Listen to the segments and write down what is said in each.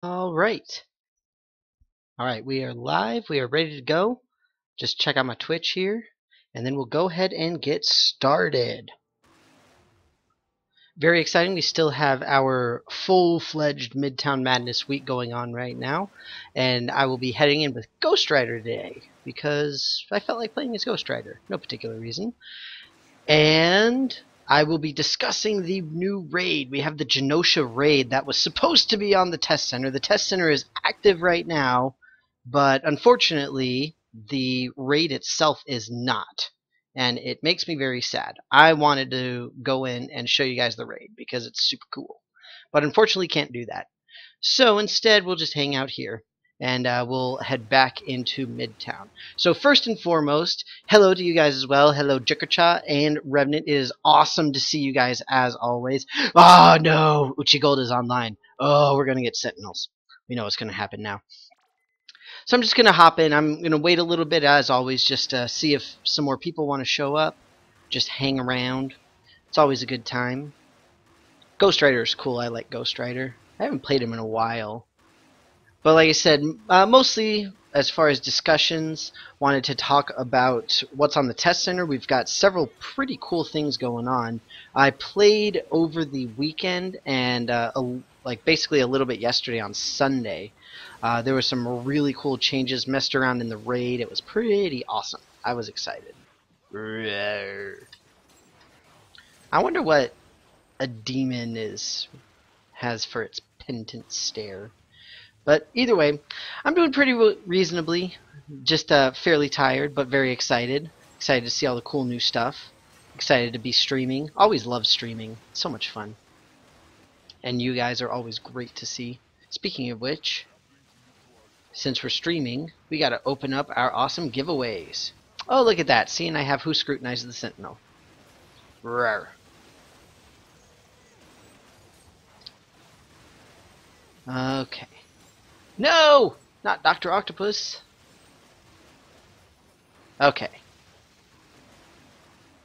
All right. All right, we are live. We are ready to go. Just check out my Twitch here, and then we'll go ahead and get started. Very exciting. We still have our full-fledged Midtown Madness week going on right now, and I will be heading in with Ghost Rider today because I felt like playing as Ghost Rider. No particular reason. And I will be discussing the new raid. We have the Genosha raid that was supposed to be on the test center. The test center is active right now, but unfortunately, the raid itself is not. And it makes me very sad. I wanted to go in and show you guys the raid because it's super cool. But unfortunately, can't do that. So instead, we'll just hang out here and we'll head back into Midtown. So first and foremost, hello to you guys as well. Hello, Jikercha and Revenant. It is awesome to see you guys as always. Oh no, Uchigold is online. Oh, we're gonna get Sentinels. We know what's gonna happen now. So I'm just gonna hop in. I'm gonna wait a little bit as always, just to see if some more people want to show up. Just hang around. It's always a good time. Ghost Rider is cool. I like Ghost Rider. I haven't played him in a while. But like I said, mostly as far as discussions, wanted to talk about what's on the test center. We've got several pretty cool things going on. I played over the weekend and like basically a little bit yesterday on Sunday. There were some really cool changes, messed around in the raid. It was pretty awesome. I was excited. I wonder what a demon has for its penitent stare. But either way, I'm doing pretty reasonably. Just fairly tired, but very excited. Excited to see all the cool new stuff. Excited to be streaming. Always love streaming. It's so much fun. And you guys are always great to see. Speaking of which, since we're streaming, we got to open up our awesome giveaways. Oh, look at that. See, and I have Who Scrutinized the Sentinel. Rawr. Okay. No! Not Dr. Octopus. Okay.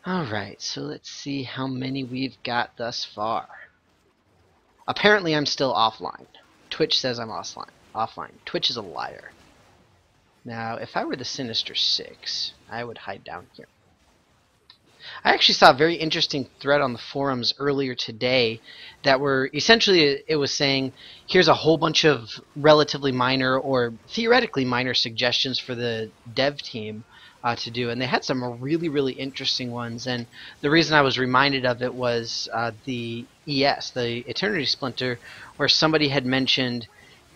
Alright, so let's see how many we've got thus far. Apparently I'm still offline. Twitch says I'm offline. Twitch is a liar. Now, if I were the Sinister Six, I would hide down here. I actually saw a very interesting thread on the forums earlier today that were essentially, it was saying, here's a whole bunch of relatively minor or theoretically minor suggestions for the dev team to do, and they had some really, really interesting ones. And the reason I was reminded of it was the ES, the Eternity Splinter, where somebody had mentioned,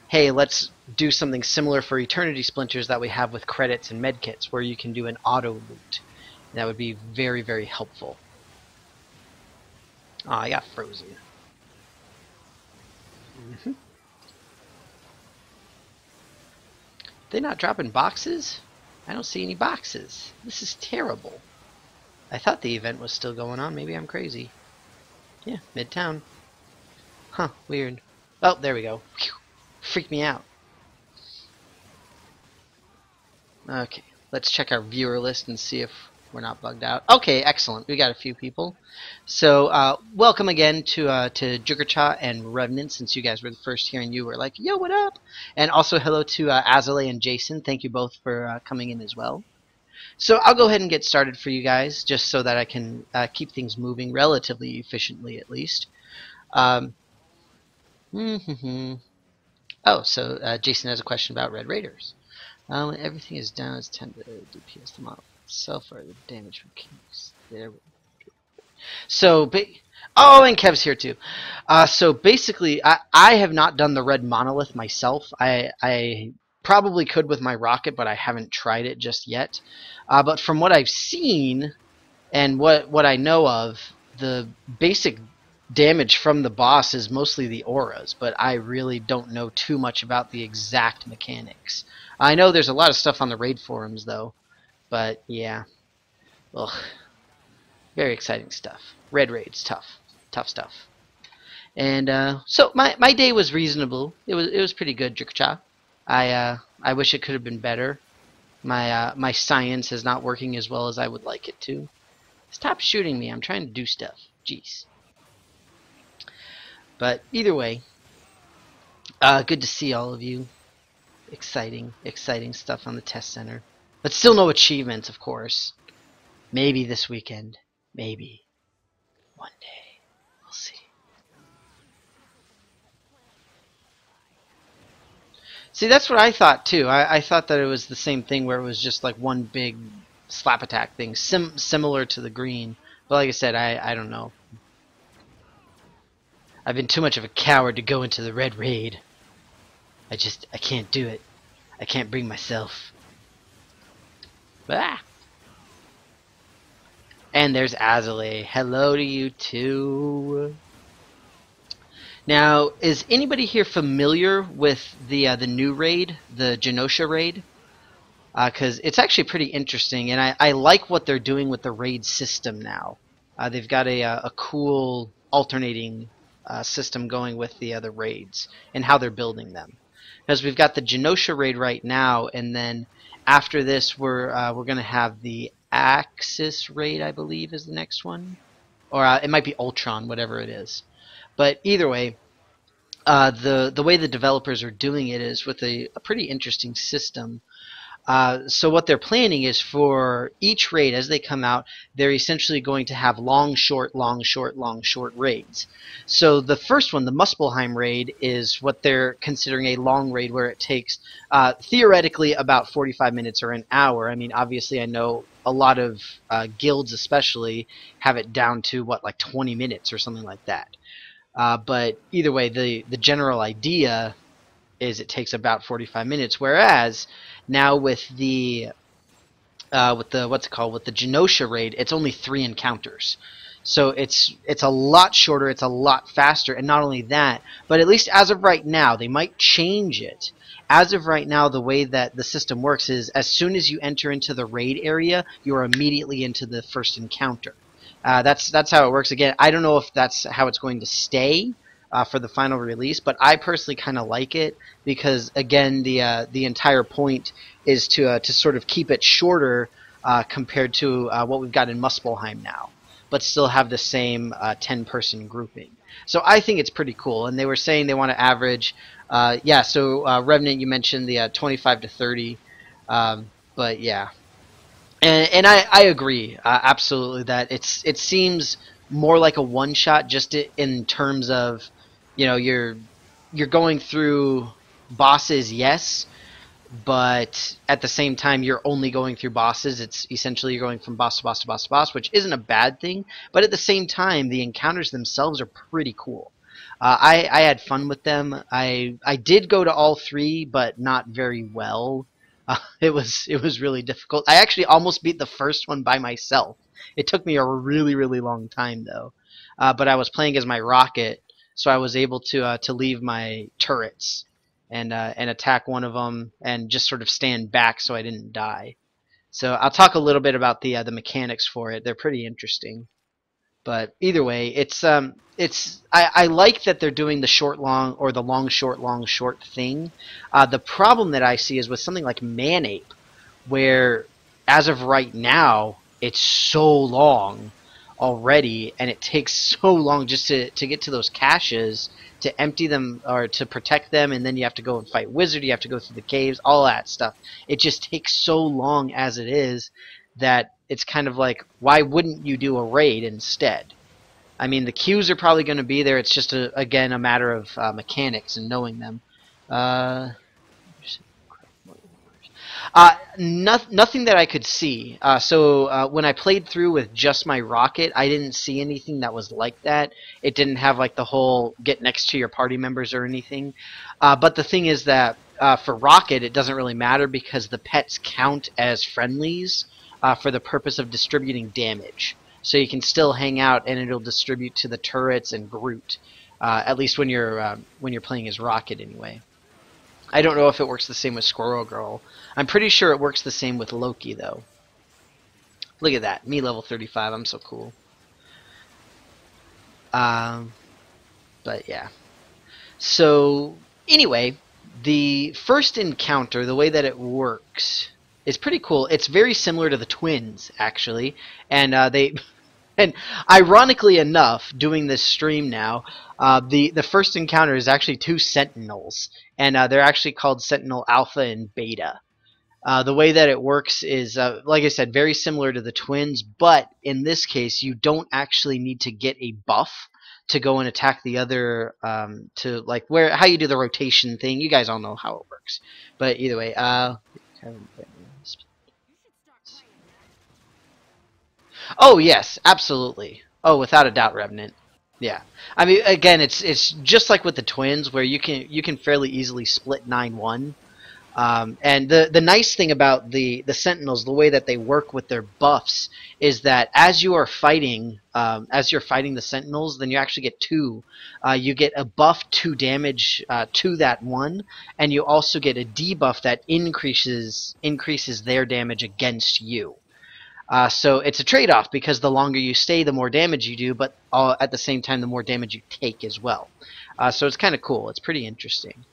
hey, let's do something similar for Eternity Splinters that we have with credits and medkits, where you can do an auto loot. That would be very, very helpful. Oh, I got frozen. They not dropping boxes? I don't see any boxes. This is terrible. I thought the event was still going on. Maybe I'm crazy. Yeah, Midtown. Huh, weird. Oh, there we go. Phew. Freaked me out. Okay, let's check our viewer list and see if we're not bugged out. Okay, excellent. We got a few people. So, welcome again to Jikercha and Revenant, since you guys were the first here and you were like, yo, what up? And also hello to Azale and Jason. Thank you both for coming in as well. So I'll go ahead and get started for you guys, just so that I can keep things moving relatively efficiently at least. Oh, so Jason has a question about Red Raiders. When everything is down, it's 10 DPS the model. So far, the damage mechanics. There. So, oh, and Kev's here too. So basically, I have not done the red monolith myself. I probably could with my rocket, but I haven't tried it just yet. But from what I've seen and what I know of, the basic damage from the boss is mostly the auras, but I really don't know too much about the exact mechanics. I know there's a lot of stuff on the raid forums though. But yeah, ugh, very exciting stuff. Red Raid's tough stuff. And so my day was reasonable. It was pretty good, Jikercha. I wish it could have been better. My science is not working as well as I would like it to. Stop shooting me! I'm trying to do stuff. Jeez. But either way, Good to see all of you. Exciting, exciting stuff on the test center. But still no achievements, of course. Maybe this weekend. Maybe. One day. We'll see. See, that's what I thought too. I thought that it was the same thing where it was just like one big slap attack thing, similar to the green. But like I said, I don't know. I've been too much of a coward to go into the red raid. I can't do it. I can't bring myself. Ah! And there's Azalea. Hello to you too. Now, is anybody here familiar with the new raid, the Genosha raid? Because it's actually pretty interesting, and I like what they're doing with the raid system now. They've got a cool alternating system going with the other raids and how they're building them. Because we've got the Genosha raid right now, and then after this we're going to have the Axis raid, I believe, is the next one, or it might be Ultron, whatever it is. But either way, the way the developers are doing it is with a pretty interesting system. So what they're planning is for each raid as they come out, they're essentially going to have long, short, long, short, long, short raids. So the first one, the Muspelheim raid, is what they're considering a long raid where it takes theoretically about 45 minutes or an hour. I mean, obviously I know a lot of guilds especially have it down to, what, like 20 minutes or something like that. But either way, the general idea is it takes about 45 minutes, whereas now with the what's it called, with the Genosha raid, it's only 3 encounters. So it's a lot shorter, it's a lot faster, and not only that, but at least as of right now, they might change it. As of right now, the way that the system works is as soon as you enter into the raid area, you are immediately into the first encounter. That's how it works. Again, I don't know if that's how it's going to stay for the final release, but I personally kind of like it because, again, the entire point is to sort of keep it shorter compared to what we've got in Muspelheim now, but still have the same 10-person grouping. So I think it's pretty cool, and they were saying they want to average, yeah. So Revenant, you mentioned the 25 to 30, but yeah. And I agree absolutely that it seems more like a one shot just in terms of, you know, you're going through bosses, yes, but at the same time you're only going through bosses. It's essentially you're going from boss to boss to boss to boss, which isn't a bad thing, but at the same time the encounters themselves are pretty cool. I had fun with them. I did go to all 3, but not very well. It was really difficult. I actually almost beat the first one by myself. It took me a really, really long time though. But I was playing as my rocket, so I was able to leave my turrets and attack one of them and just sort of stand back so I didn't die. So I'll talk a little bit about the mechanics for it. They're pretty interesting. But either way, I like that they're doing the short long or the long short thing. The problem that I see is with something like Manape, where as of right now it's so long already, and it takes so long just to get to those caches, to empty them or to protect them, and then you have to go and fight Wizard, you have to go through the caves, all that stuff. It just takes so long as it is that it's kind of like, why wouldn't you do a raid instead? I mean, the queues are probably going to be there. It's just, again, a matter of mechanics and knowing them. Nothing that I could see. So when I played through with just my rocket, I didn't see anything that was like that. It didn't have like the whole get next to your party members or anything. But the thing is that for rocket, it doesn't really matter because the pets count as friendlies for the purpose of distributing damage. So you can still hang out and it'll distribute to the turrets and Groot. At least when you're playing as rocket anyway. I don't know if it works the same with Squirrel Girl. I'm pretty sure it works the same with Loki, though. Look at that. Me level 35. I'm so cool. But yeah. So, anyway, the first encounter, the way that it works, is pretty cool. It's very similar to the twins, actually. And And ironically enough, doing this stream now, the first encounter is actually 2 Sentinels, and they're actually called Sentinel Alpha and Beta. The way that it works is, like I said, very similar to the twins, but in this case, you don't actually need to get a buff to go and attack the other, to like how you do the rotation thing. You guys all know how it works. But either way, oh yes, absolutely. Oh, without a doubt, Revenant. Yeah, I mean, again, it's just like with the twins, where you can fairly easily split 9-1. And the nice thing about the Sentinels, the way that they work with their buffs, is that as you're fighting the Sentinels, then you actually get 2. You get a buff 2 damage to that one, and you also get a debuff that increases their damage against you. So it's a trade-off, because the longer you stay, the more damage you do, but at the same time, the more damage you take as well. So it's kind of cool. It's pretty interesting.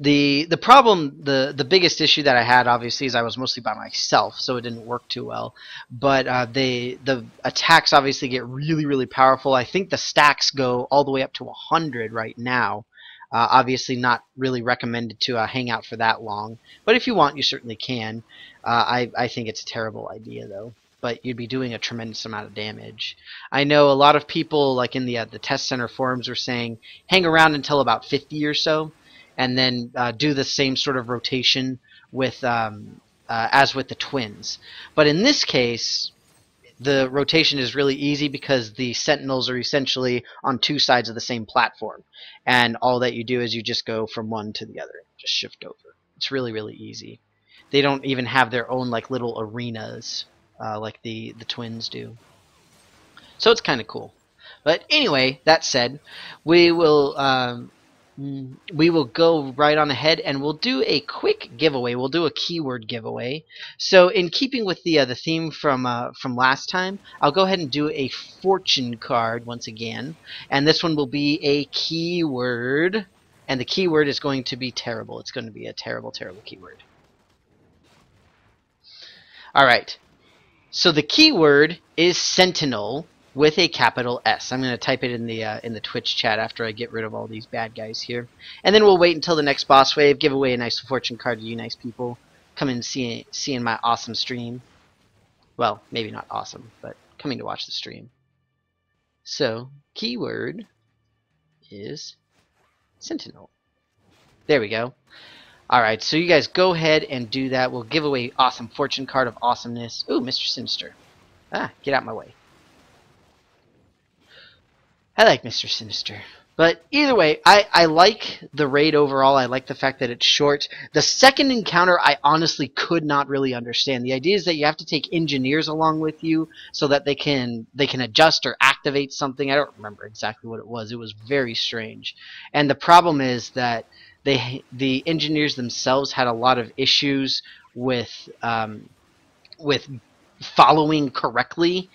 The problem, the biggest issue that I had, obviously, is I was mostly by myself, so it didn't work too well. But the attacks obviously get really, really powerful. I think the stacks go all the way up to 100 right now. Obviously not really recommended to hang out for that long, but if you want, you certainly can. I think it's a terrible idea, though. But you'd be doing a tremendous amount of damage. I know a lot of people, like in the test center forums, were saying hang around until about 50 or so, and then do the same sort of rotation with as with the twins. But in this case, the rotation is really easy, because the Sentinels are essentially on 2 sides of the same platform, and all that you do is you just go from one to the other, just shift over. It's really, really easy. They don't even have their own like little arenas like the twins do. So it's kind of cool. But anyway, that said, we will go right on ahead and we'll do a quick giveaway. We'll do a keyword giveaway. So in keeping with the theme from last time, I'll go ahead and do a fortune card once again, and this one will be a keyword, and the keyword is going to be terrible. It's going to be a terrible, terrible keyword. Alright, so the keyword is Sentinel with a capital S. I'm going to type it in the Twitch chat after I get rid of all these bad guys here. And then we'll wait until the next boss wave, give away a nice fortune card to you nice people. Come and see in my awesome stream. Well, maybe not awesome, but coming to watch the stream. So, keyword is Sentinel. There we go. Alright, so you guys go ahead and do that. We'll give away awesome fortune card of awesomeness. Ooh, Mr. Sinister. Ah, get out my way. I like Mr. Sinister. But either way, I like the raid overall. I like the fact that it's short. The second encounter, I honestly could not really understand. The idea is that you have to take engineers along with you so that they can adjust or activate something. I don't remember exactly what it was. It was very strange. And the problem is that the engineers themselves had a lot of issues with following correctly,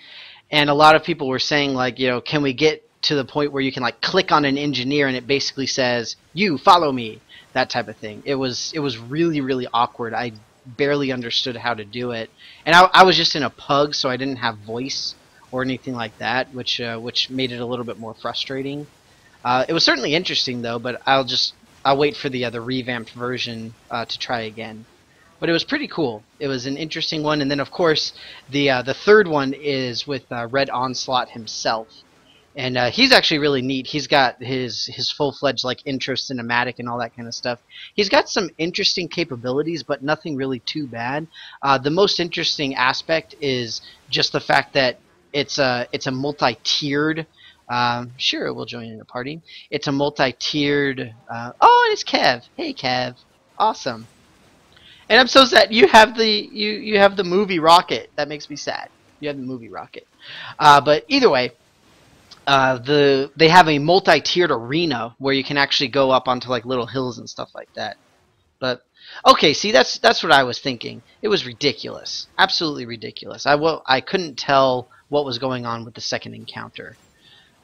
and a lot of people were saying, like, you know, can we get to the point where you can like click on an engineer and it basically says, you follow me, that type of thing. It was really, really awkward. I barely understood how to do it, and I was just in a pug, so I didn't have voice or anything like that, which made it a little bit more frustrating. It was certainly interesting though, but I'll wait for the revamped version to try again. But it was pretty cool. It was an interesting one, and then of course the third one is with Red Onslaught himself, and he's actually really neat. He's got his full-fledged like intro cinematic and all that kind of stuff. He's got some interesting capabilities, but nothing really too bad. The most interesting aspect is just the fact that it's a multi-tiered. Sure, we'll join in the party. It's a multi-tiered. Oh, and it's Kev. Hey, Kev. Awesome. And I'm so sad. You have the movie rocket. That makes me sad. You have the movie rocket. But either way, they have a multi-tiered arena where you can actually go up onto like little hills and stuff like that. But okay, see, that's what I was thinking. It was ridiculous. Absolutely ridiculous. I couldn't tell what was going on with the second encounter.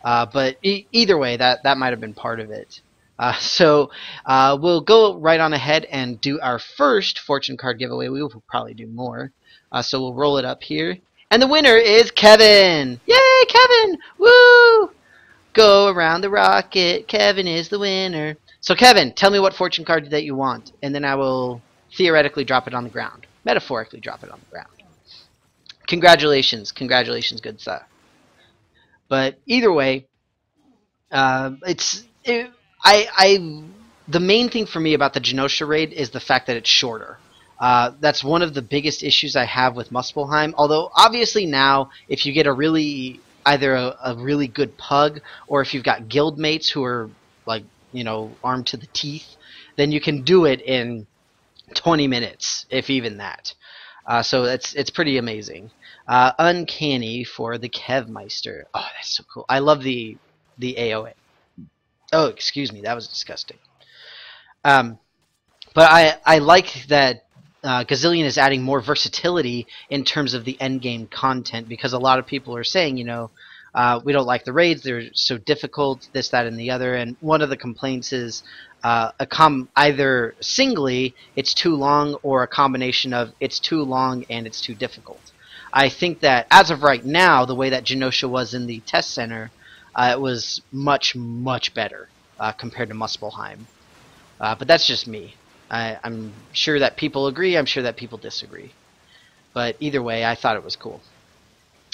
But either way, that might have been part of it. So we'll go right on ahead and do our first fortune card giveaway. We will probably do more. So we'll roll it up here. And the winner is Kevin! Yay, Kevin! Woo! Go around the rocket. Kevin is the winner. So Kevin, tell me what fortune card that you want, and then I will theoretically drop it on the ground. Metaphorically drop it on the ground. Congratulations. Congratulations, good sir. But either way, the main thing for me about the Genosha raid is the fact that it's shorter. That's one of the biggest issues I have with Muspelheim. Although obviously now, if you get either a really good pug, or if you've got guild mates who are like armed to the teeth, then you can do it in 20 minutes, if even that. So it's pretty amazing. Uncanny for the Kevmeister. Oh, that's so cool. I love the AOA. Oh, excuse me, that was disgusting. But I like that Gazillion is adding more versatility in terms of the endgame content, because a lot of people are saying, we don't like the raids, they're so difficult, this, that, and the other, and one of the complaints is either singly, it's too long, or a combination of it's too long and it's too difficult. I think that as of right now, the way that Genosha was in the test center, it was much, much better compared to Muspelheim. But that's just me. I'm sure that people agree, I'm sure that people disagree. But either way, I thought it was cool.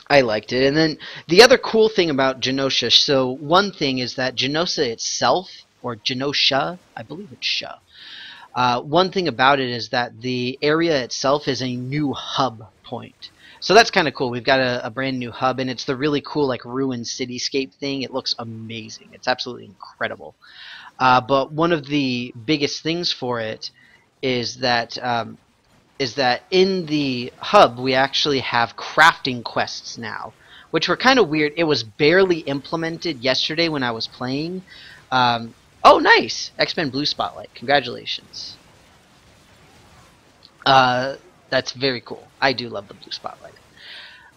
I liked it. And then the other cool thing about Genosha, so one thing is that Genosha itself, or Genosha, I believe it's Sha. One thing about it is that the area itself is a new hub point. So that's kind of cool. We've got a brand new hub, and it's the really cool like ruined cityscape thing. It looks amazing. It's absolutely incredible. But one of the biggest things for it is that in the hub we actually have crafting quests now, which were kind of weird. It was barely implemented yesterday when I was playing. Oh, nice! X-Men Blue Spotlight. Congratulations. That's very cool. I do love the Blue Spotlight.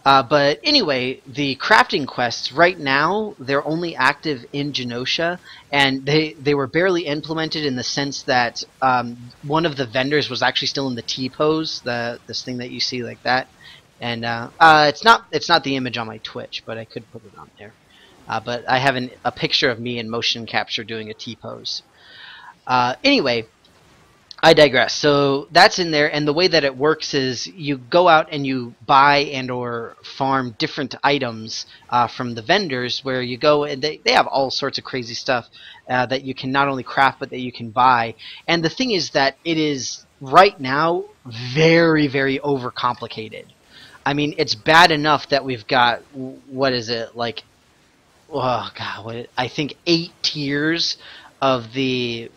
But anyway, the crafting quests, right now, they're only active in Genosha, and they were barely implemented in the sense that one of the vendors was actually still in the T-pose, this thing that you see like that. And it's not the image on my Twitch, but I could put it on there. But I have a picture of me in motion capture doing a T-pose. Anyway, I digress. So that's in there, and the way that it works is you go out and you buy and or farm different items from the vendors, where you go and they have all sorts of crazy stuff that you can not only craft but that you can buy. And the thing is that it is right now very, very overcomplicated. I mean, it's bad enough that we've got, what is it, like, oh god, I think 8 tiers of the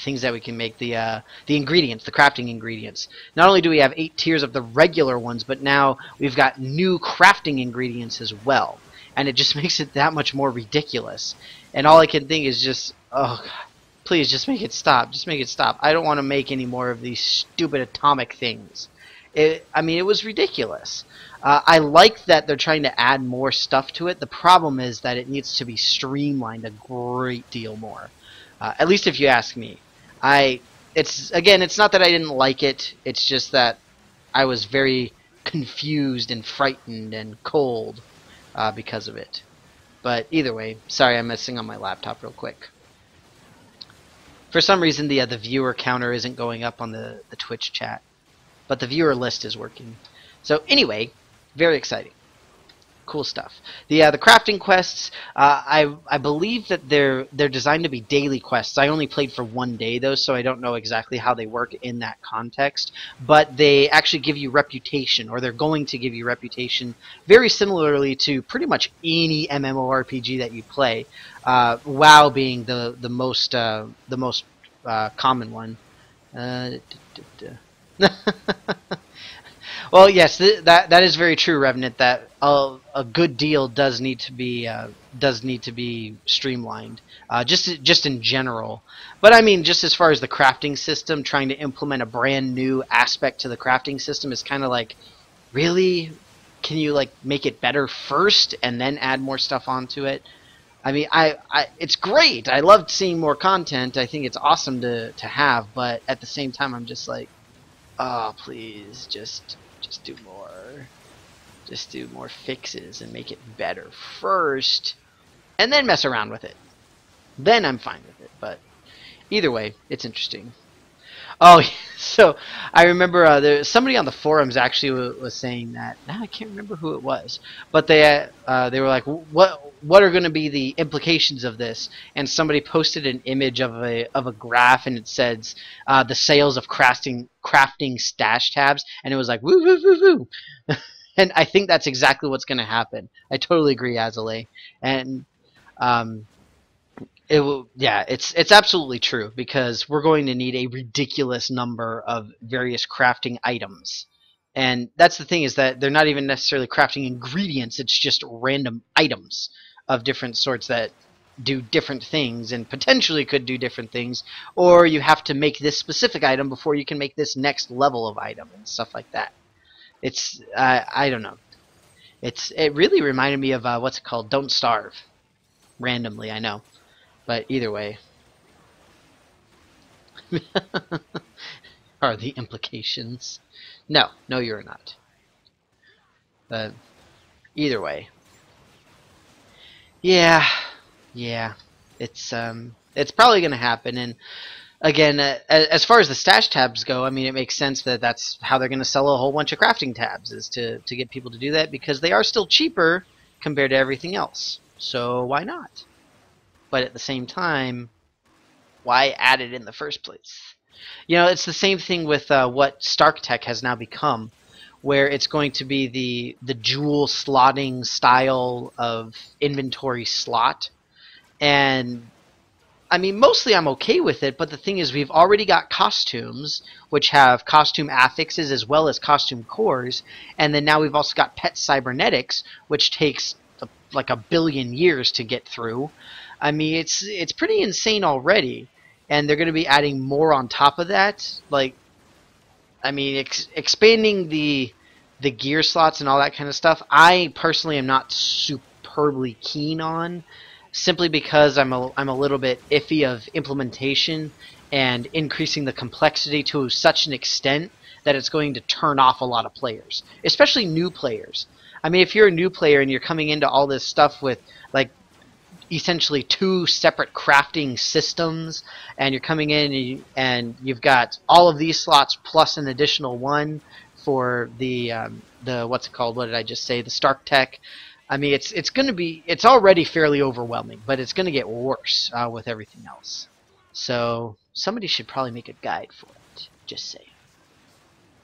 things that we can make, the ingredients, the crafting ingredients. Not only do we have 8 tiers of the regular ones, but now we've got new crafting ingredients as well. And it just makes it that much more ridiculous. And all I can think is just, oh god, please just make it stop. Just make it stop. I don't want to make any more of these stupid atomic things. I mean, it was ridiculous. I like that they're trying to add more stuff to it. The problem is that it needs to be streamlined a great deal more. At least if you ask me. It's not that I didn't like it. It's just that I was very confused and frightened and cold because of it. But either way, sorry, I'm messing on my laptop real quick. For some reason, the viewer counter isn't going up on the Twitch chat, but the viewer list is working. So anyway, very exciting. Cool stuff. The crafting quests, I believe that they're designed to be daily quests. I only played for 1 day though, so I don't know exactly how they work in that context. But they actually give you reputation, or they're going to give you reputation, very similarly to pretty much any MMORPG that you play. WoW being the most common one. Well, yes, that is very true, Revenant. That a good deal does need to be streamlined, just in general. But I mean, just as far as the crafting system, trying to implement a brand new aspect to the crafting system is kind of like, really, can you like make it better first and then add more stuff onto it? I mean, it's great. I loved seeing more content. I think it's awesome to have, but at the same time, I'm just like, oh, please, just do more. Just do more fixes and make it better first, and then mess around with it. Then I'm fine with it. But either way, it's interesting. Oh, so I remember somebody on the forums actually was saying that. Now I can't remember who it was, but they were like, "What are going to be the implications of this?" And somebody posted an image of a graph, and it says the sales of crafting stash tabs, and it was like woo woo woo woo. And I think that's exactly what's going to happen. I totally agree, Azalea, and it's absolutely true, because we're going to need a ridiculous number of various crafting items. And that's the thing, is that they're not even necessarily crafting ingredients, it's just random items of different sorts that do different things and potentially could do different things, or you have to make this specific item before you can make this next level of item and stuff like that. It's I don't know. It really reminded me of what's it called? Don't Starve. Randomly, I know. But either way, are the implications? No, you're not. But either way, yeah, it's probably going to happen. And again, as far as the stash tabs go, I mean, it makes sense that that's how they're going to sell a whole bunch of crafting tabs, is to get people to do that, because they are still cheaper compared to everything else. So why not? But at the same time, why add it in the first place? You know, it's the same thing with what Stark Tech has now become, where it's going to be the dual slotting style of inventory slot. And I mean, mostly I'm okay with it, but the thing is, we've already got costumes, which have costume affixes as well as costume cores, and then now we've also got pet cybernetics, which takes like 1 billion years to get through. I mean, it's pretty insane already, and they're going to be adding more on top of that. Like, I mean, expanding the gear slots and all that kind of stuff, I personally am not superbly keen on, simply because I'm a little bit iffy of implementation and increasing the complexity to such an extent that it's going to turn off a lot of players, especially new players. I mean, if you're a new player and you're coming into all this stuff with, like, essentially 2 separate crafting systems, and you're coming in and you've got all of these slots plus an additional one for the what's it called? What did I just say? The Stark Tech. I mean, it's already fairly overwhelming, but it's going to get worse with everything else. So somebody should probably make a guide for it. Just saying.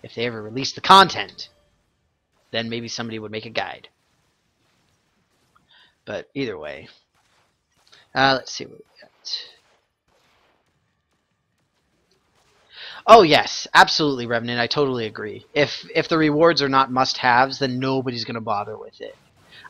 If they ever release the content, then maybe somebody would make a guide. But either way, let's see what we got. Oh yes, absolutely, Revenant. I totally agree. If the rewards are not must-haves, then nobody's going to bother with it.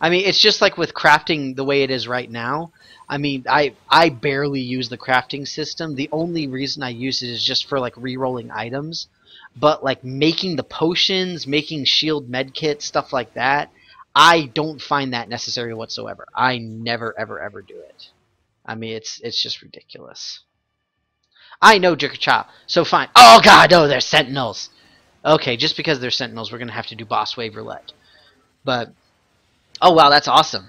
I mean, it's just like with crafting the way it is right now. I mean, I barely use the crafting system. The only reason I use it is just for, like, re-rolling items. But, like, making the potions, making shield medkits, stuff like that, I don't find that necessary whatsoever. I never, ever, ever do it. I mean, it's just ridiculous. I know, Jerkacha. So fine. Oh god, no, they're sentinels. Okay, just because they're sentinels, we're going to have to do boss wave roulette. But, oh wow, that's awesome.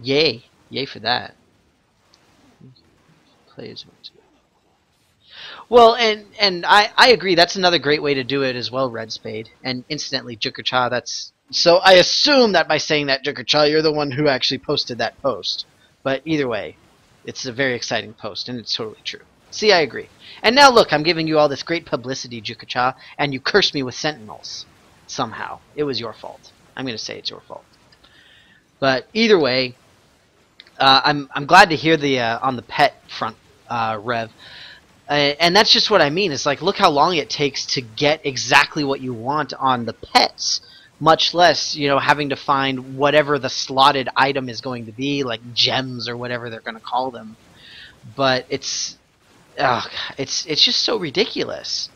Yay. Yay for that. Plays. Well, and I agree. That's another great way to do it as well, Red Spade. And incidentally, Jerkacha, that's... So I assume that by saying that, Jerkacha, you're the one who actually posted that post. But either way, it's a very exciting post, and it's totally true. See, I agree. And now look, I'm giving you all this great publicity, Jukacha, and you cursed me with sentinels. Somehow. It was your fault. I'm going to say it's your fault. But either way, I'm glad to hear the on the pet front, Rev. And that's just what I mean. It's like, look how long it takes to get exactly what you want on the pets. Much less, you know, having to find whatever the slotted item is going to be, like gems or whatever they're going to call them. But it's just so ridiculous.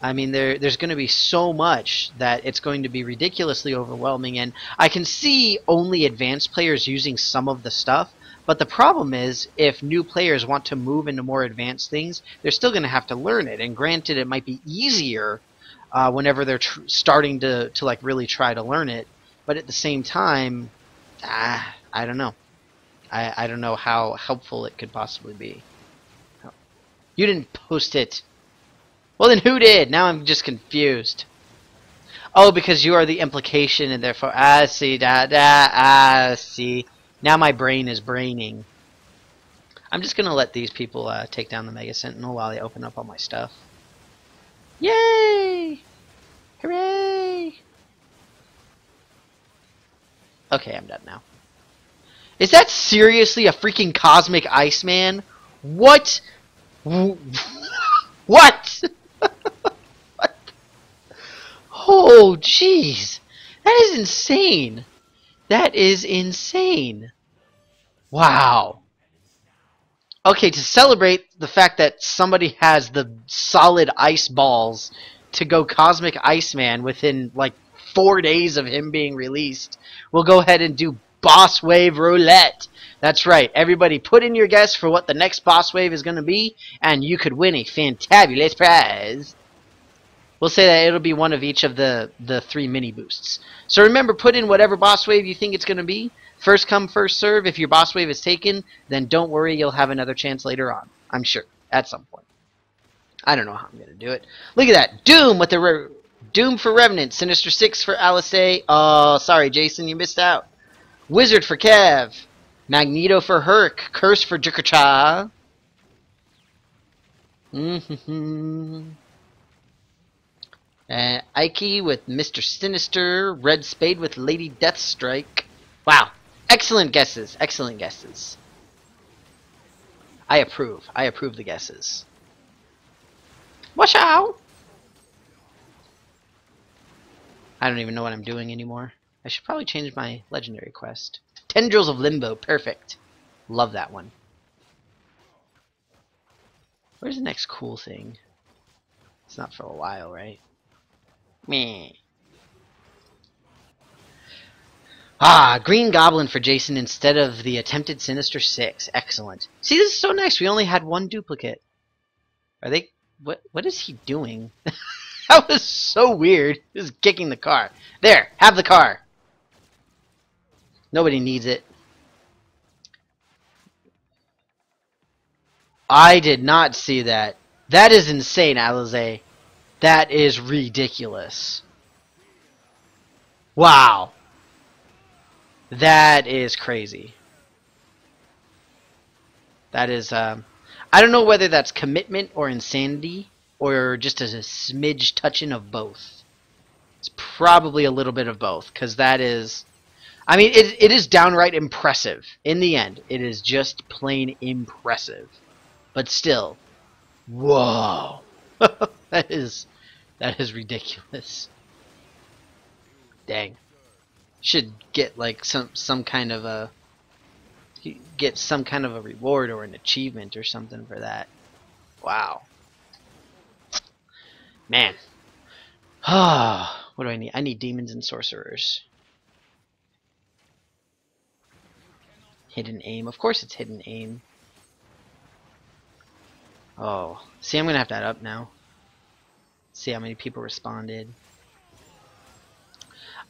I mean, there's going to be so much that it's going to be ridiculously overwhelming, and I can see only advanced players using some of the stuff, but the problem is, if new players want to move into more advanced things, they're still going to have to learn it, and granted, it might be easier whenever they're starting to like really try to learn it. But at the same time, I don't know. I don't know how helpful it could possibly be. You didn't post it. Well, then who did? Now I'm just confused. Oh, because you are the implication, and therefore see. See. Now my brain is braining. I'm just gonna let these people take down the Mega Sentinel while they open up all my stuff. Yay! Hooray! Okay, I'm done now. Is that seriously a freaking Cosmic Iceman? What? What? What? Oh, jeez. That is insane. That is insane. Wow. Okay, to celebrate the fact that somebody has the solid ice balls to go Cosmic Iceman within like 4 days of him being released, we'll go ahead and do Boss Wave Roulette. That's right. Everybody put in your guess for what the next boss wave is going to be, and you could win a fantabulous prize. We'll say that it'll be one of each of the 3 mini boosts. So remember, put in whatever boss wave you think it's going to be. First come, first serve. If your boss wave is taken, then don't worry, you'll have another chance later on. I'm sure, at some point. I don't know how I'm going to do it. Look at that. Doom with the Doom for Revenant. Sinister 6 for Alice. Oh, sorry, Jason, you missed out. Wizard for Kev. Magneto for Herc. Curse for Jukacha. Ike with Mr. Sinister. Red Spade with Lady Deathstrike. Wow. Excellent guesses. Excellent guesses. I approve. I approve the guesses. Watch out! I don't even know what I'm doing anymore. I should probably change my legendary quest. Tendrils of Limbo. Perfect. Love that one. Where's the next cool thing? It's not for a while, right? Meh. Ah, Green Goblin for Jason instead of the attempted Sinister 6. Excellent. See, this is so nice. We only had 1 duplicate. Are they... What is he doing? That was so weird. Just kicking the car. There, have the car. Nobody needs it. I did not see that. That is insane, Alize. That is ridiculous. Wow. That is crazy. That is, I don't know whether that's commitment or insanity, or just a smidge touching of both. It's probably a little bit of both, because that is... I mean, it is downright impressive. In the end, it is just plain impressive. But still, whoa. That is ridiculous. Dang. Should get like some kind of a reward or an achievement or something for that. Wow. Man. What do I need? I need demons and sorcerers. Hidden aim. Of course it's hidden aim. Oh. See, I'm gonna have that up now. See how many people responded.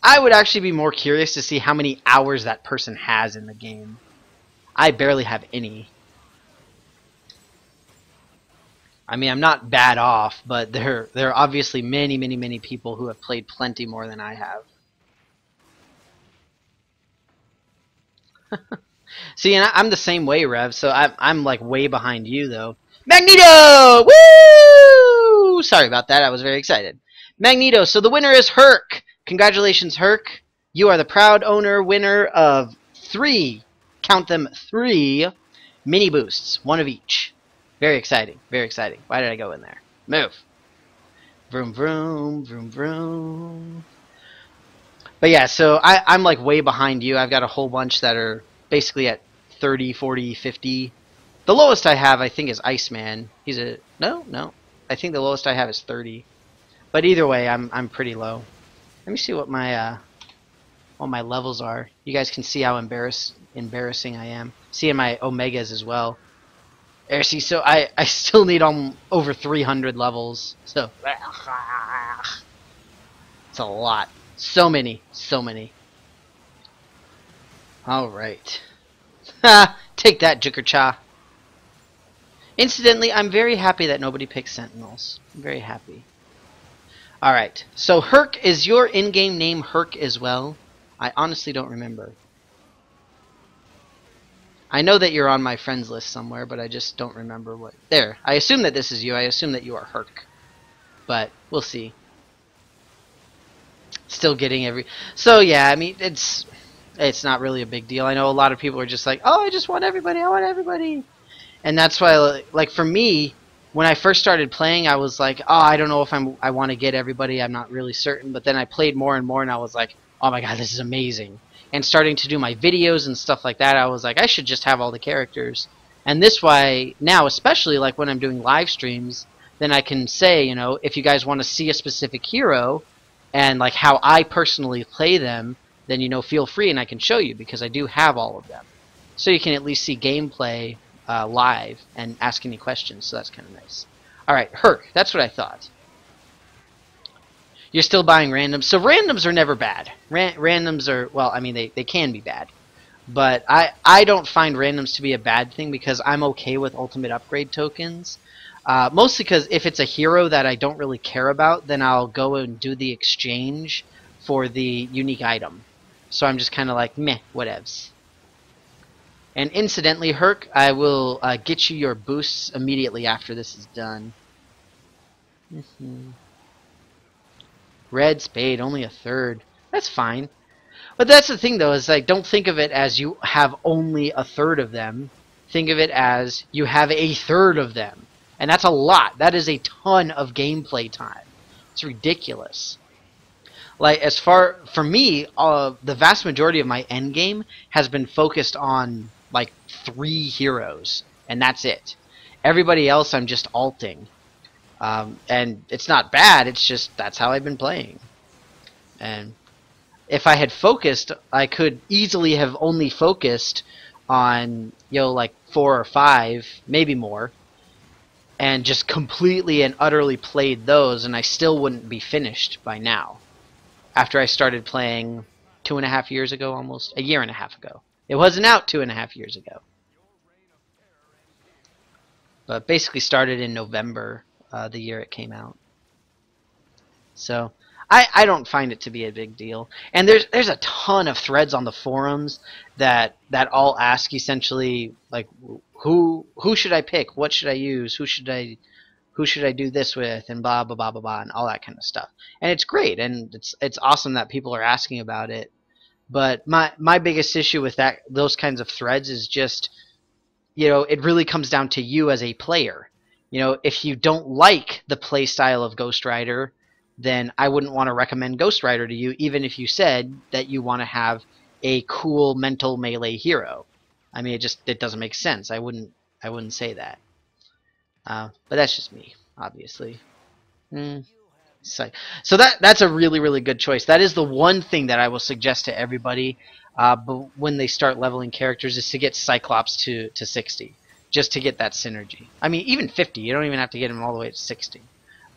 I would actually be more curious to see how many hours that person has in the game. I barely have any. I mean, I'm not bad off, but there are obviously many people who have played plenty more than I have. See, and I'm the same way, Rev, so I'm like way behind you, though. Magneto! Woo! Sorry about that, I was very excited. Magneto, so the winner is Herc. Congratulations, Herc. You are the proud winner of 3, count them 3, mini boosts, 1 of each. Very exciting, very exciting. Why did I go in there? Move. Vroom, vroom, vroom, vroom. But yeah, so I'm like way behind you. I've got a whole bunch that are basically at 30, 40, 50. The lowest I have, I think, is Iceman. He's a... No. I think the lowest I have is 30. But either way, I'm pretty low. Let me see what my levels are. You guys can see how embarrassing I am. See in my Omegas as well. There, see, so I still need over 300 levels. So It's a lot. So many. So many. Alright. Ha! Take that, Jickercha. Incidentally, I'm very happy that nobody picked Sentinels. I'm very happy. Alright. So Herc, is your in-game name Herc as well? I honestly don't remember. I know that you're on my friends list somewhere, but I just don't remember what... There. I assume that this is you. I assume that you are Herc. But we'll see. Still getting every... So yeah, I mean, it's not really a big deal. I know a lot of people are just like, oh, I just want everybody. I want everybody. And that's why, like, for me, when I first started playing, I was like, oh, I don't know if I want to get everybody. I'm not really certain. But then I played more and more, and I was like, oh my god, this is amazing. And starting to do my videos and stuff like that, I was like, I should just have all the characters. And this way, now, especially like when I'm doing live streams, then I can say, you know, if you guys want to see a specific hero and like how I personally play them, then, you know, feel free and I can show you because I do have all of them. So you can at least see gameplay live and ask any questions, so that's kind of nice. Alright, Herc, that's what I thought. You're still buying randoms. So randoms are never bad. Randoms are, well, I mean, they can be bad. But I don't find randoms to be a bad thing because I'm okay with ultimate upgrade tokens. Mostly because if it's a hero that I don't really care about, then I'll go and do the exchange for the unique item. So I'm just kind of like, meh, whatevs. And incidentally, Herc, I will get you your boosts immediately after this is done. Red Spade, only a third. That's fine. But that's the thing, though, is like, don't think of it as you have only a third of them. Think of it as you have a third of them. And that's a lot. That is a ton of gameplay time. It's ridiculous. Like, as far, for me, the vast majority of my endgame has been focused on, like, 3 heroes. And that's it. Everybody else I'm just alting. And it's not bad, it's just that's how I've been playing. And if I had focused, I could easily have only focused on, you know, like 4 or 5, maybe more, and just completely and utterly played those, and I still wouldn't be finished by now. After I started playing 2.5 years ago, almost a year and a half ago. It wasn't out 2.5 years ago, but basically started in November. The year it came out. So I don't find it to be a big deal. And there's a ton of threads on the forums that all ask essentially like who should I pick? What should I use? Who should I do this with? And blah blah blah blah blah and all that kind of stuff. And it's great and it's awesome that people are asking about it. But my biggest issue with those kinds of threads is just, you know, it really comes down to you as a player. You know, if you don't like the play style of Ghost Rider, then I wouldn't want to recommend Ghost Rider to you, even if you said that you want to have a cool mental melee hero. I mean, it doesn't make sense. I wouldn't say that. But that's just me, obviously. So that's a really, really good choice. That is the one thing that I will suggest to everybody but when they start leveling characters is to get Cyclops to 60. Just to get that synergy. I mean, even 50. You don't even have to get him all the way to 60.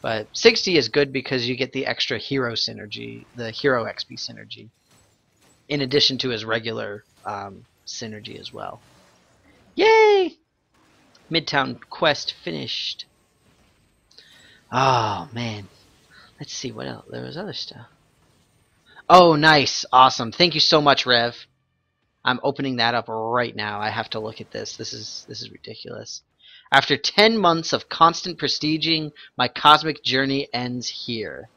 But 60 is good because you get the extra hero synergy, the hero XP synergy, in addition to his regular synergy as well. Yay! Midtown quest finished. Oh, man. Let's see what else. There was other stuff. Oh, nice. Awesome. Thank you so much, Rev. I'm opening that up right now. I have to look at this. This is ridiculous. After 10 months of constant prestiging, my cosmic journey ends here.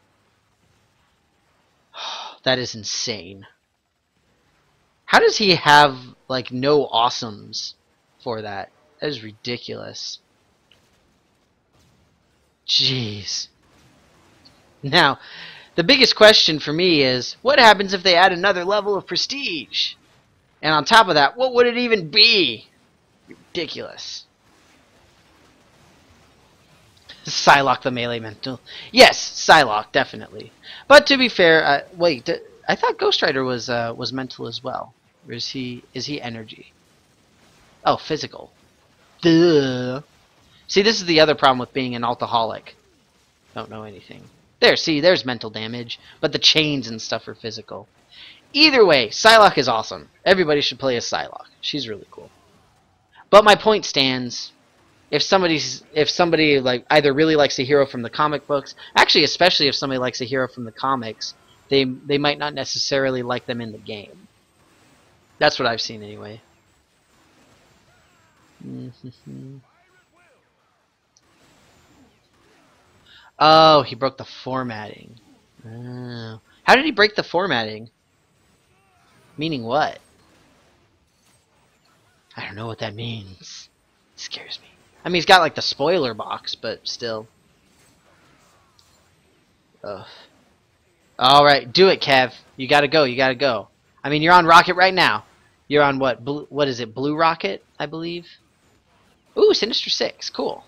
That is insane. How does he have, like, no awesomes for that? That is ridiculous. Jeez. Now, the biggest question for me is, what happens if they add another level of prestige? And on top of that, what would it even be? Ridiculous. Psylocke the melee mental. Yes, Psylocke, definitely. But to be fair, wait, I thought Ghost Rider was mental as well. Or is he energy? Oh, physical. Duh. See, this is the other problem with being an alcoholic. Don't know anything. There, see, there's mental damage. But the chains and stuff are physical. Either way, Psylocke is awesome. Everybody should play as Psylocke. She's really cool. But my point stands. If somebody like either really likes a hero from the comic books, actually especially if somebody likes a hero from the comics, they might not necessarily like them in the game. That's what I've seen anyway. Oh, he broke the formatting. Oh. How did he break the formatting? Meaning what? I don't know what that means. It scares me. I mean, he's got like the spoiler box, but still. Ugh. Alright, do it, Kev. You gotta go, you gotta go. I mean, you're on Rocket right now. You're on what? What is it? Blue Rocket, I believe? Ooh, Sinister 6. Cool.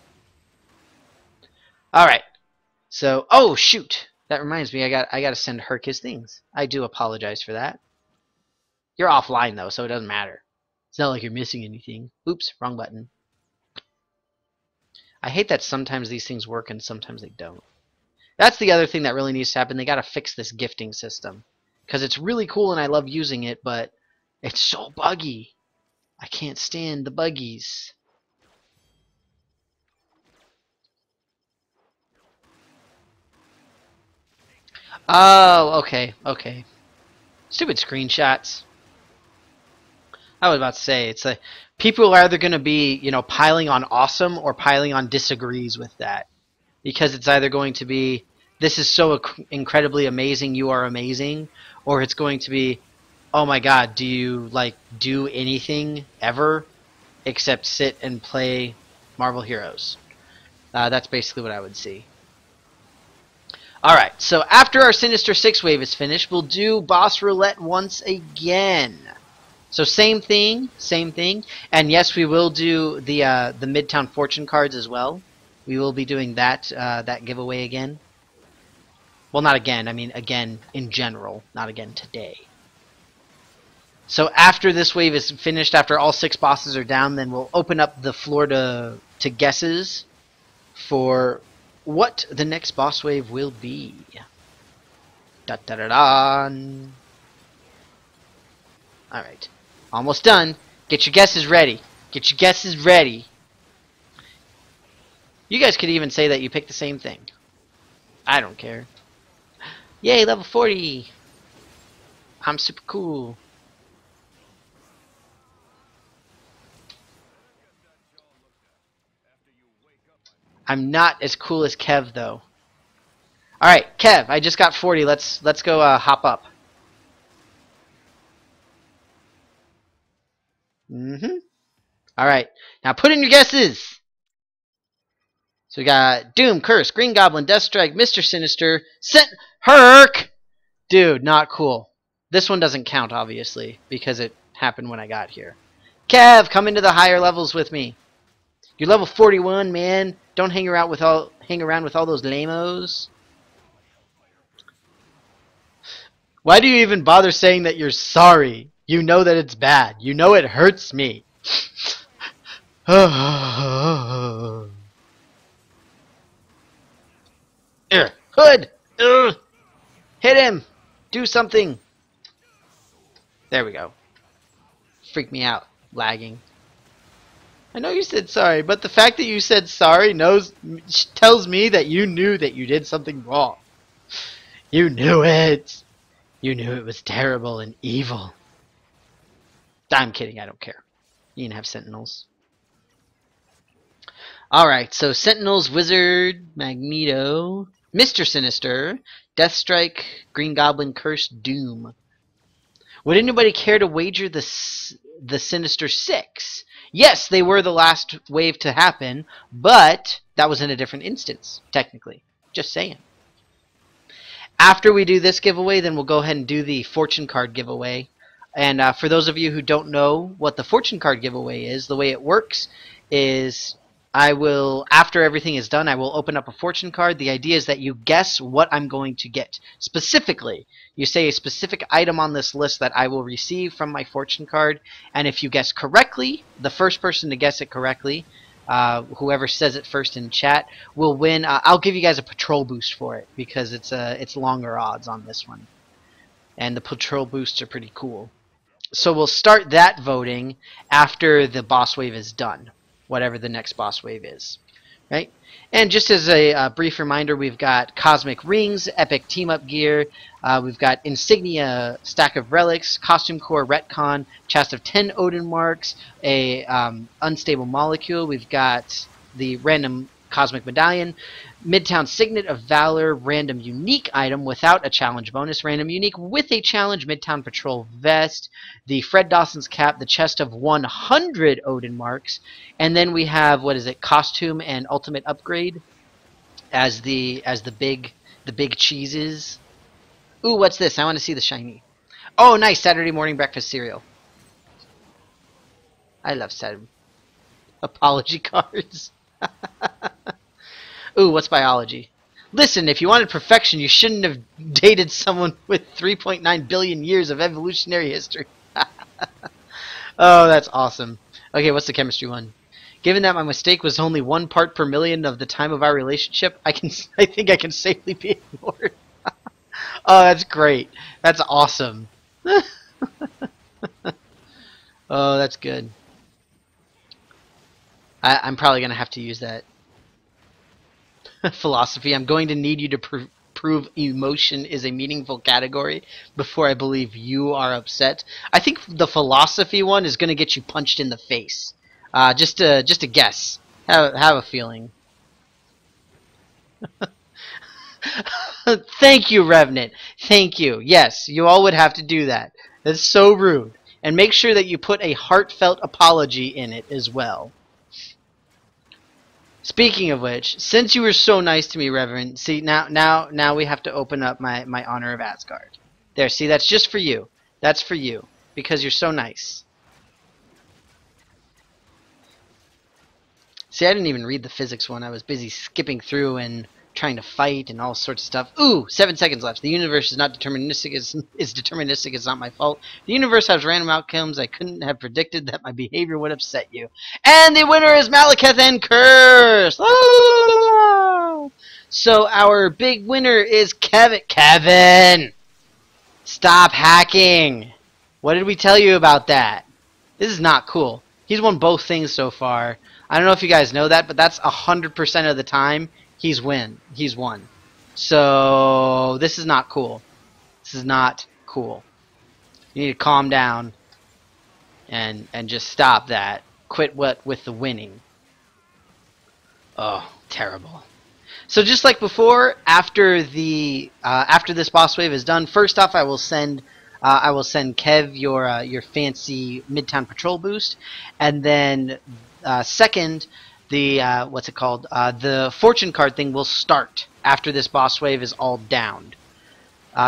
Alright. So, oh, shoot. That reminds me, I gotta send Herc his things. I do apologize for that. You're offline, though, so it doesn't matter. It's not like you're missing anything. Oops, wrong button. I hate that sometimes these things work and sometimes they don't. That's the other thing that really needs to happen. They gotta fix this gifting system. Because it's really cool and I love using it, but it's so buggy. I can't stand the buggies. Oh, okay, okay. Stupid screenshots. I was about to say, it's like people are either going to be, you know, piling on awesome or piling on disagrees with that. Because it's either going to be, this is so incredibly amazing, you are amazing, or it's going to be, oh my god, do you, like, do anything ever except sit and play Marvel Heroes? That's basically what I would see. Alright, so after our Sinister 6 wave is finished, we'll do Boss Roulette once again. So same thing, and yes, we will do the Midtown Fortune cards as well. We will be doing that that giveaway again. Well, not again. I mean, again in general, not again today. So after this wave is finished, after all 6 bosses are down, then we'll open up the floor to guesses for what the next boss wave will be. Da da da da. All right. Almost done. Get your guesses ready. Get your guesses ready. You guys could even say that you picked the same thing. I don't care. Yay, level 40. I'm super cool. I'm not as cool as Kev, though. Alright, Kev, I just got 40. Let's go hop up. Alright, now put in your guesses! So we got Doom, Curse, Green Goblin, Deathstrike, Mr. Sinister, Herc! Dude, not cool. This one doesn't count, obviously, because it happened when I got here. Kev, come into the higher levels with me. You're level 41, man. Don't hang around with all those lamos. Why do you even bother saying that you're sorry? You know that it's bad. You know it hurts me. Hood! Hit him! Do something! There we go. Freak me out. Lagging. I know you said sorry, but the fact that you said sorry tells me that you knew that you did something wrong. You knew it! You knew it was terrible and evil. I'm kidding, I don't care. You can have Sentinels. Alright, so Sentinels, Wizard, Magneto, Mr. Sinister, Deathstrike, Green Goblin, Curse, Doom. Would anybody care to wager the Sinister 6? Yes, they were the last wave to happen, but that was in a different instance, technically. Just saying. After we do this giveaway, then we'll go ahead and do the fortune card giveaway. And for those of you who don't know what the fortune card giveaway is, the way it works is I will, after everything is done, I will open up a fortune card. The idea is that you guess what I'm going to get. Specifically, you say a specific item on this list that I will receive from my fortune card, and if you guess correctly, the first person to guess it correctly whoever says it first in chat will win. I'll give you guys a patrol boost for it because it's longer odds on this one, and the patrol boosts are pretty cool. So we'll start that voting after the boss wave is done, whatever the next boss wave is, right? And just as a brief reminder, we've got Cosmic Rings, Epic Team-Up Gear, we've got Insignia, Stack of Relics, Costume Core Retcon, Chest of 10 Odin Marks, a Unstable Molecule, we've got the Random Cosmic Medallion, Midtown Signet of Valor, Random Unique Item without a challenge bonus, Random Unique with a challenge, Midtown Patrol Vest, the Fred Dawson's Cap, the Chest of 100 Odin Marks, and then we have, what is it, Costume and Ultimate Upgrade as the big cheeses. Ooh, what's this? I want to see the shiny. Oh, nice, Saturday morning breakfast cereal. I love Saturday. Apology cards. Ooh, what's biology? Listen, if you wanted perfection, you shouldn't have dated someone with 3.9 billion years of evolutionary history. Oh, that's awesome. Okay, what's the chemistry one? Given that my mistake was only 1 part per million of the time of our relationship, I think I can safely be ignored. Oh, that's great. That's awesome. Oh, that's good. I'm probably going to have to use that. Philosophy. I'm going to need you to prove emotion is a meaningful category before I believe you are upset. I think the philosophy one is going to get you punched in the face. Just a guess. Have a feeling. Thank you, Revenant. Thank you. Yes, you all would have to do that. That's so rude. And make sure that you put a heartfelt apology in it as well. Speaking of which, since you were so nice to me, Reverend, see, now we have to open up my Honor of Asgard. There, see, that's just for you. That's for you. Because you're so nice. See, I didn't even read the physics one. I was busy skipping through and trying to fight and all sorts of stuff. Ooh, 7 seconds left. The universe is not deterministic. It's deterministic. It's not my fault. The universe has random outcomes. I couldn't have predicted that my behavior would upset you. And the winner is Malekith and Curse. Ah! So our big winner is Kevin. Kevin! Stop hacking. What did we tell you about that? This is not cool. He's won both things so far. I don't know if you guys know that, but that's 100% of the time he's won. So this is not cool. This is not cool. You need to calm down and just stop that. Quit with the winning. Oh, terrible. So just like before, after this boss wave is done, first off I will send Kev your fancy Midtown Patrol boost, and then second, the what's it called? The fortune card thing will start after this boss wave is all downed.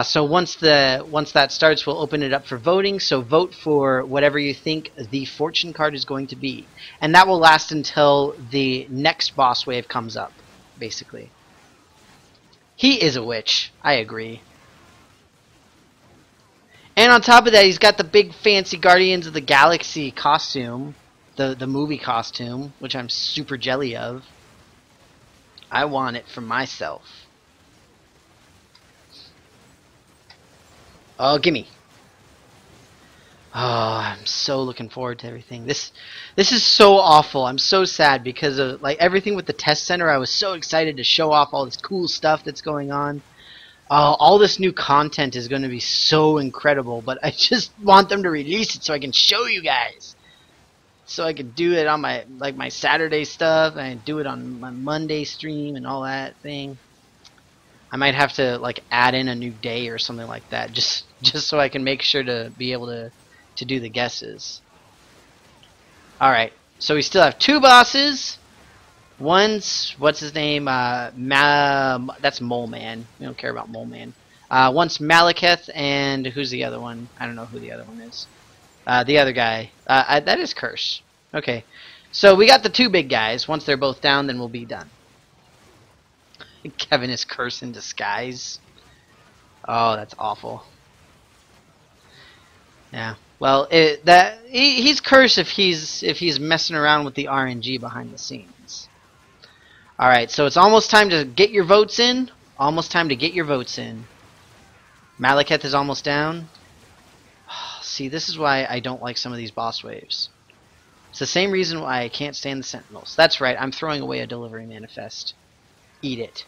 So once that starts, we'll open it up for voting. So vote for whatever you think the fortune card is going to be, and that will last until the next boss wave comes up. Basically, he is a witch. I agree. And on top of that, he's got the big fancy Guardians of the Galaxy costume. The movie costume, which I'm super jelly of. I want it for myself. Oh, gimme. Oh, I'm so looking forward to everything. This is so awful. I'm so sad because of like everything with the test center. I was so excited to show off all this cool stuff that's going on. All this new content is going to be so incredible, but I just want them to release it so I can show you guys. So I could do it on my Saturday stuff, and I do it on my Monday stream and all that thing. I might have to like add in a new day or something like that, just so I can make sure to be able to do the guesses. All right, so we still have 2 bosses. One's what's his name? That's Mole Man. We don't care about Mole Man. One's Malekith, and who's the other one? I don't know who the other one is. The other guy. That is Curse. Okay. So we got the 2 big guys. Once they're both down, then we'll be done. Kevin is Curse in disguise. Oh, that's awful. Yeah. Well, he's Curse if he's messing around with the RNG behind the scenes. Alright, so it's almost time to get your votes in. Almost time to get your votes in. Malekith is almost down. See, this is why I don't like some of these boss waves. It's the same reason why I can't stand the Sentinels. That's right, I'm throwing away a delivery manifest. Eat it.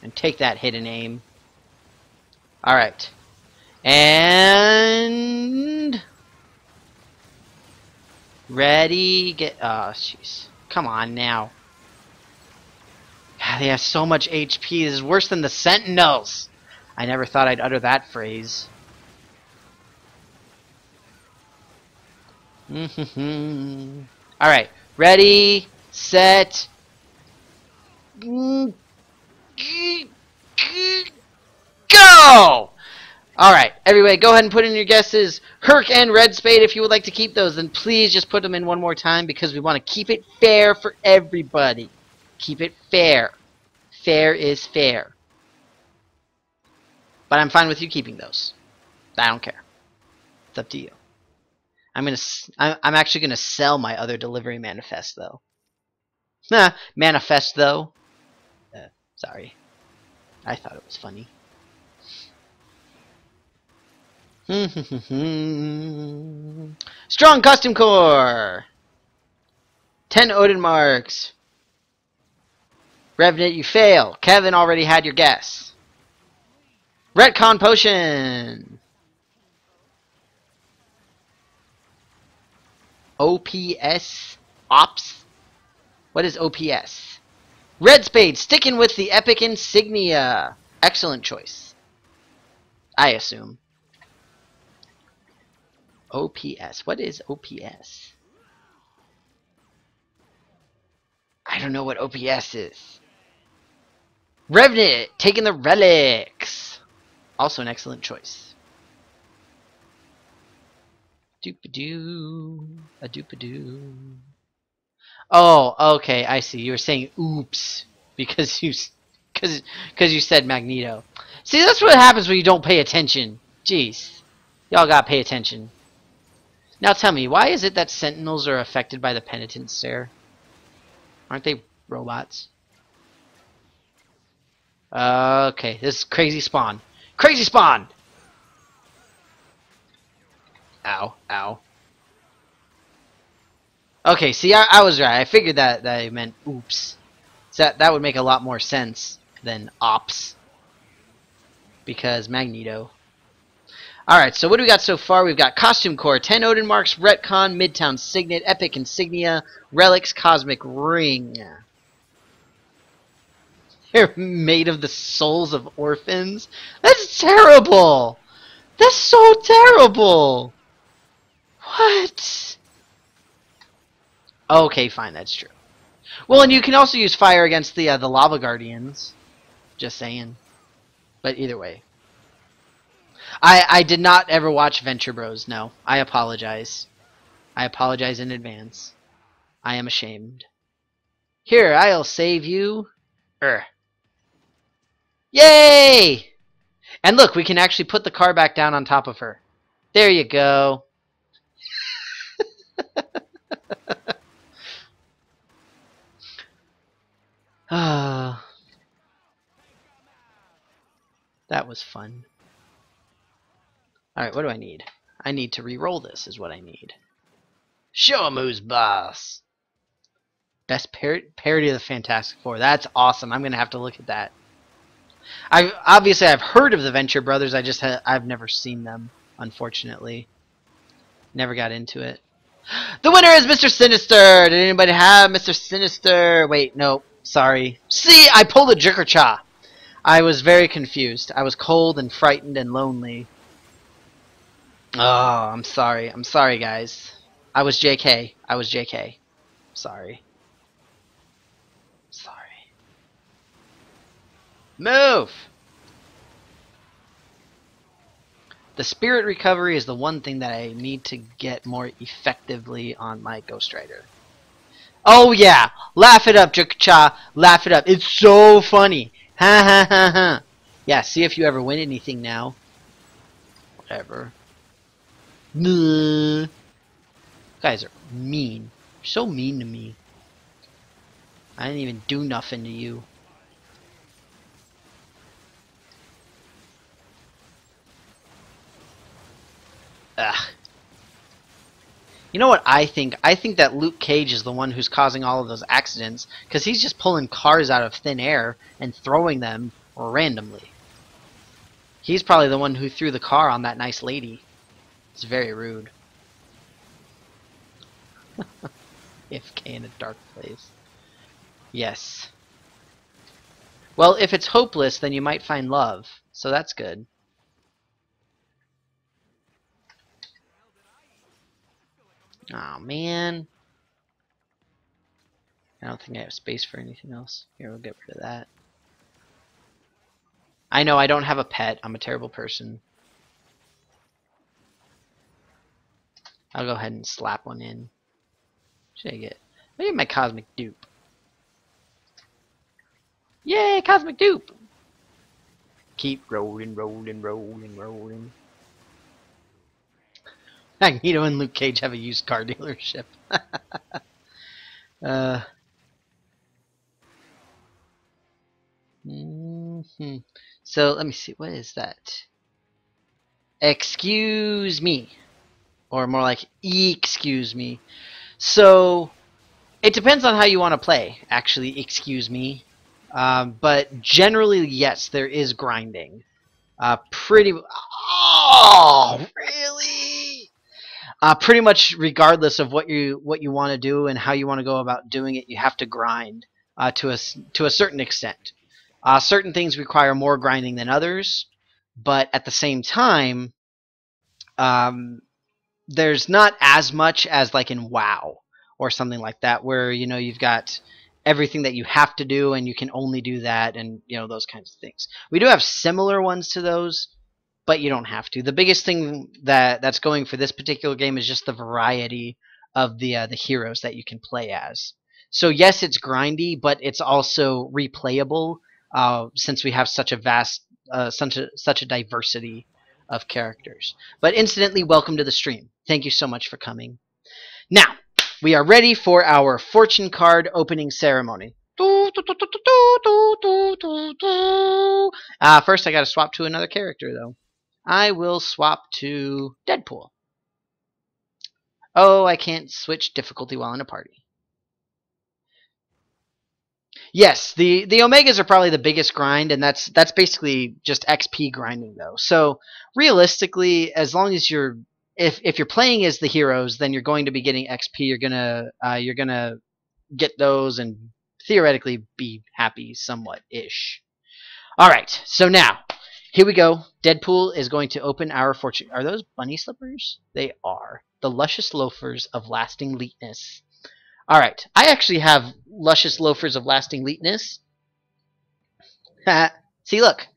And take that hidden aim. Alright. And... ready, get... oh, jeez. Come on now. God, they have so much HP. This is worse than the Sentinels. I never thought I'd utter that phrase. Alright. Ready, set, go! Alright, everybody, go ahead and put in your guesses. Herc and Red Spade, if you would like to keep those, then please just put them in one more time because we want to keep it fair for everybody. Keep it fair. Fair is fair. But I'm fine with you keeping those. I don't care. It's up to you. I'm actually gonna sell my other delivery manifest though. Manifest though. Sorry. I thought it was funny. Strong Costume Core! 10 Odin marks. Revenant, you fail. Kevin already had your guess. Retcon Potion! OPS? Ops? What is OPS? Red Spade, sticking with the epic insignia. Excellent choice. I assume. OPS. What is OPS? I don't know what OPS is. Revenant, taking the relics. Also an excellent choice. Doop-a-doo. A doop-a-doo. Oh, okay, I see. You were saying oops because you said Magneto. See, that's what happens when you don't pay attention. Jeez. Y'all gotta pay attention. Now tell me, why is it that Sentinels are affected by the Penitent Stare? Aren't they robots? Okay, this is Crazy Spawn. Crazy Spawn! Ow, ow. Okay, see, I was right. I figured that I meant oops. So that would make a lot more sense than ops. Because Magneto. Alright, so what do we got so far? We've got Costume Core, 10 Odin Marks, Retcon, Midtown Signet, Epic Insignia, Relics, Cosmic Ring. They're made of the souls of orphans? That's terrible! That's so terrible! What? Okay, fine, that's true. Well, and you can also use fire against the Lava Guardians. Just saying. But either way. I did not ever watch Venture Bros, no. I apologize. I apologize in advance. I am ashamed. Here, I'll save you. Yay! And look, we can actually put the car back down on top of her. There you go. Ah, that was fun. Alright, what do I need? I need to re-roll this is what I need. Show 'em who's boss! Best parody of the Fantastic Four. That's awesome. I'm going to have to look at that. Obviously I've heard of the Venture Brothers. I've never seen them, unfortunately. Never got into it. The winner is Mr. Sinister! Did anybody have Mr. Sinister? Wait, no. Sorry. See, I pulled a Jickercha! I was very confused. I was cold and frightened and lonely. Oh, I'm sorry. I'm sorry, guys. I was JK. I was JK. Sorry. Sorry. Move! The spirit recovery is the one thing that I need to get more effectively on my Ghost Rider. Oh yeah! Laugh it up, Jickercha! Laugh it up. It's so funny! Ha ha ha ha! Yeah, see if you ever win anything now. Whatever. Guys are mean. So mean to me. I didn't even do nothing to you. Ugh. You know what I think? I think that Luke Cage is the one who's causing all of those accidents, because he's just pulling cars out of thin air and throwing them randomly. He's probably the one who threw the car on that nice lady. It's very rude. AFK in a dark place. Yes. Well, if it's hopeless, then you might find love. So that's good. Oh man. I don't think I have space for anything else. Here, we'll get rid of that. I know I don't have a pet. I'm a terrible person. I'll go ahead and slap one in. Should I get? I get my cosmic dupe. Yay, cosmic dupe! Keep rolling, rolling, rolling, rolling. Magneto and Luke Cage have a used car dealership. So let me see. What is that? Excuse me, or more like excuse me. So it depends on how you want to play. Actually, excuse me. But generally, yes, there is grinding. Pretty. Oh, really? Pretty much, regardless of what you want to do and how you want to go about doing it, you have to grind to a certain extent. Certain things require more grinding than others, but at the same time, there's not as much as like in WoW or something like that, where you've got everything that you have to do and you can only do that, and those kinds of things. We do have similar ones to those, but you don't have to. The biggest thing that's going for this particular game is just the variety of the heroes that you can play as. So yes, it's grindy, but it's also replayable since we have such a vast, such a diversity of characters. But incidentally, welcome to the stream. Thank you so much for coming. Now, we are ready for our fortune card opening ceremony. First, I gotta swap to another character, though. I will swap to Deadpool. Oh, I can't switch difficulty while in a party. Yes, the Omegas are probably the biggest grind, and that's basically just XP grinding, though. So realistically, as long as you're if you're playing as the heroes, then you're going to be getting XP. You're gonna get those and theoretically be happy somewhat ish. All right, so now here we go. Deadpool is going to open our fortune. Are those bunny slippers? They are. The luscious loafers of lasting leetness. Alright, I actually have luscious loafers of lasting leetness. See, look.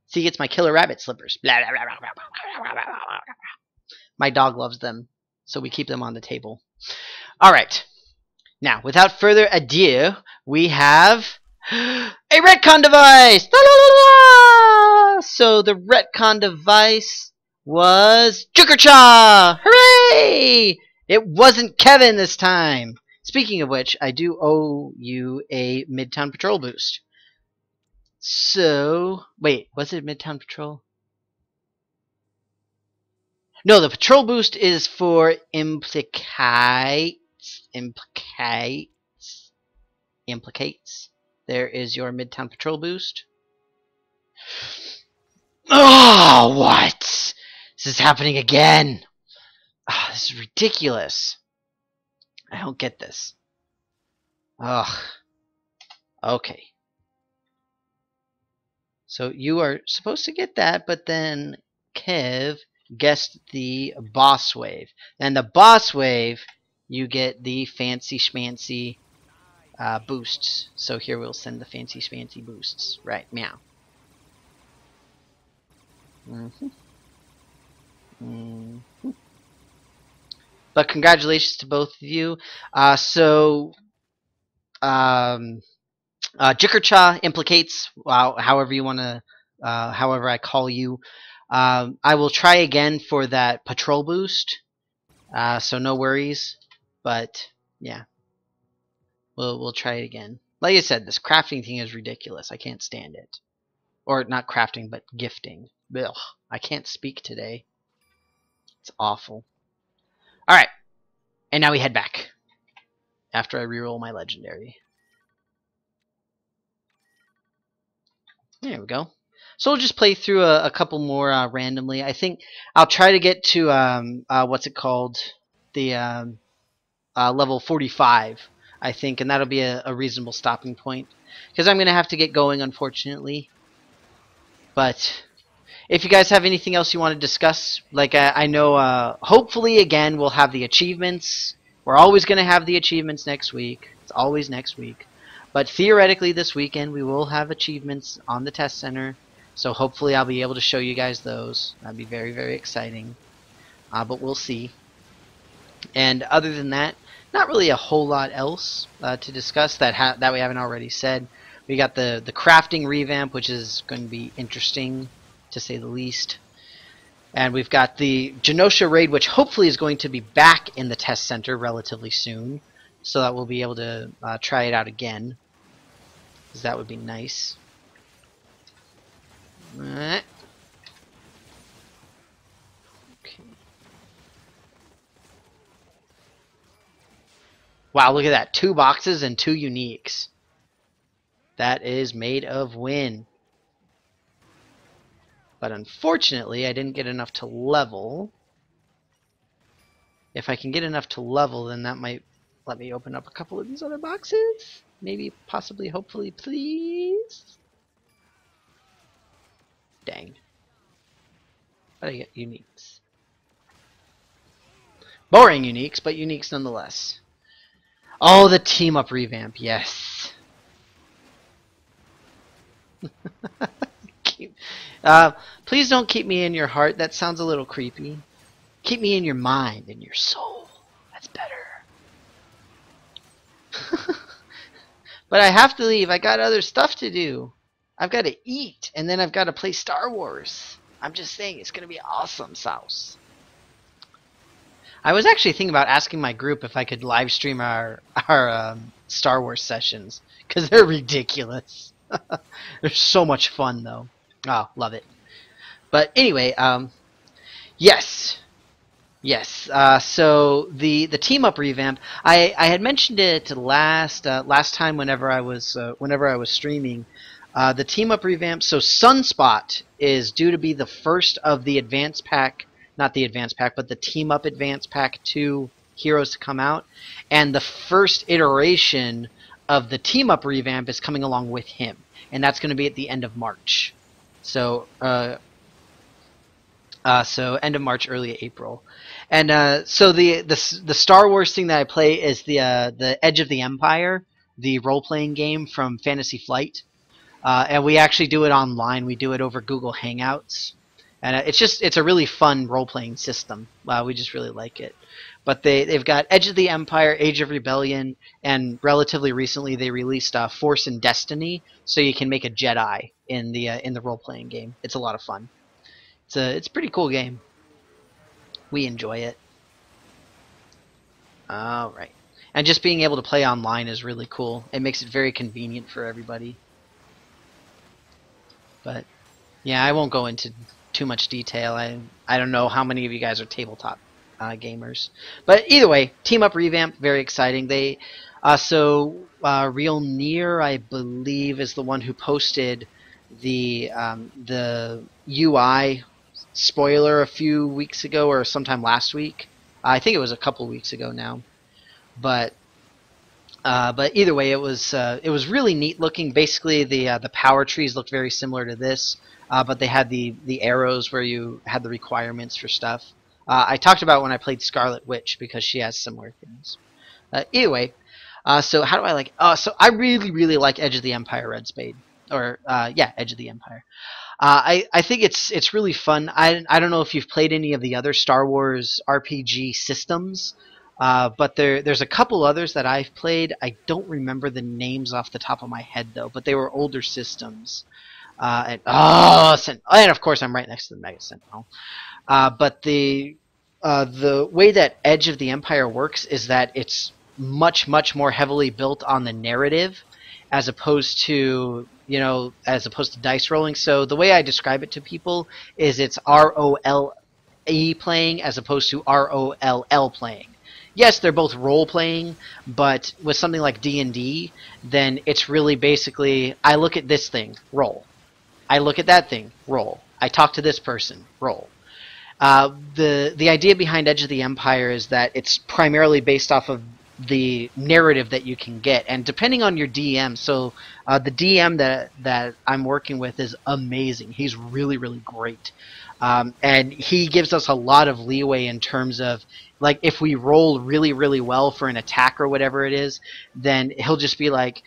See, it's my killer rabbit slippers. My dog loves them, so we keep them on the table. Alright, now, without further ado, we have a retcon device! La, la, la, la! So the retcon device was Jukercha! Hooray! It wasn't Kevin this time! Speaking of which, I do owe you a Midtown Patrol boost. So, wait, was it Midtown Patrol? No, the Patrol boost is for Implicates. There is your Midtown Patrol boost. Oh, what? This is happening again. Oh, this is ridiculous. I don't get this. Ugh. Okay. So you are supposed to get that, but then Kev guessed the boss wave. And the boss wave, you get the fancy schmancy boosts. So here we'll send the fancy schmancy boosts. Right, meow. But congratulations to both of you. Jikercha implicates, however you want to, however I call you. I will try again for that patrol boost. So no worries. But yeah. We'll try it again. Like I said, this crafting thing is ridiculous. I can't stand it. Or not crafting, but gifting. Ugh, I can't speak today. It's awful. Alright, and now we head back. After I reroll my legendary. There we go. So we'll just play through a couple more randomly. I think I'll try to get to, what's it called? The level 45, I think, and that'll be a reasonable stopping point. Because I'm going to have to get going, unfortunately. But if you guys have anything else you want to discuss, like I know, hopefully, again, we'll have the achievements. We're always going to have the achievements next week. It's always next week. But theoretically, this weekend, we will have achievements on the test center. So hopefully I'll be able to show you guys those. That'd be very, very exciting. But we'll see. And other than that, not really a whole lot else to discuss that we haven't already said. We got the crafting revamp, which is going to be interesting, to say the least. And we've got the Genosha raid, which hopefully is going to be back in the test center relatively soon. So that we'll be able to try it out again. Because that would be nice. Okay. Wow, look at that. 2 boxes and 2 uniques. That is made of win. But unfortunately, I didn't get enough to level. If I can get enough to level, then that might let me open up a couple of these other boxes. Maybe, possibly, hopefully, please. Dang. But I get uniques. Boring uniques, but uniques nonetheless. Oh, the team up revamp, yes. Please don't keep me in your heart. That sounds a little creepy. Keep me in your mind and your soul. That's better. But I have to leave. I got other stuff to do. I've got to eat, and then I've got to play Star Wars. I'm just saying, it's going to be awesome, Souse. I was actually thinking about asking my group if I could live stream our Star Wars sessions, because they're ridiculous. They're so much fun, though. Oh, love it. But anyway, yes. So the team up revamp, I had mentioned it last time whenever I was streaming. The team up revamp. So Sunspot is due to be the first of the advanced pack. Not the advanced pack, but the Team Up Advanced Pack 2 heroes to come out. And the first iteration of the Team Up revamp is coming along with him. And that's going to be at the end of March. So end of March, early April. And so the Star Wars thing that I play is the Edge of the Empire, the role-playing game from Fantasy Flight. And we actually do it online. We do it over Google Hangouts. And it's a really fun role-playing system. We just really like it. But they've got Edge of the Empire, Age of Rebellion, and relatively recently they released Force and Destiny, so you can make a Jedi in the role-playing game. It's a lot of fun. It's a pretty cool game. We enjoy it. All right. And just being able to play online is really cool. It makes it very convenient for everybody. But yeah, I won't go into too much detail. I don't know how many of you guys are tabletop gamers, but either way, Team Up revamp, very exciting. They Real Near, I believe, is the one who posted the UI spoiler a few weeks ago or sometime last week. I think it was a couple weeks ago now, but either way, it was really neat looking. Basically, the power trees looked very similar to this. But they had the arrows where you had the requirements for stuff. I talked about when I played Scarlet Witch because she has similar things. Anyway, so how do I like? So I really like Edge of the Empire Red Spade, or yeah, Edge of the Empire. I think it's really fun. I don't know if you've played any of the other Star Wars RPG systems, but there's a couple others that I've played. I don't remember the names off the top of my head though, but they were older systems. And of course I'm right next to the Mega Sentinel. But the way that Edge of the Empire works is that it's much more heavily built on the narrative, as opposed to dice rolling. So the way I describe it to people is it's ROLE playing as opposed to ROLL playing. Yes, they're both role playing, but with something like D&D, then it's really basically, I look at this thing, roll. I look at that thing, roll. I talk to this person, roll. The idea behind Edge of the Empire is that it's primarily based off of the narrative that you can get, and depending on your DM. So the DM that I'm working with is amazing. He's really great, and he gives us a lot of leeway in terms of, like, if we roll really well for an attack or whatever it is, then he'll just be like,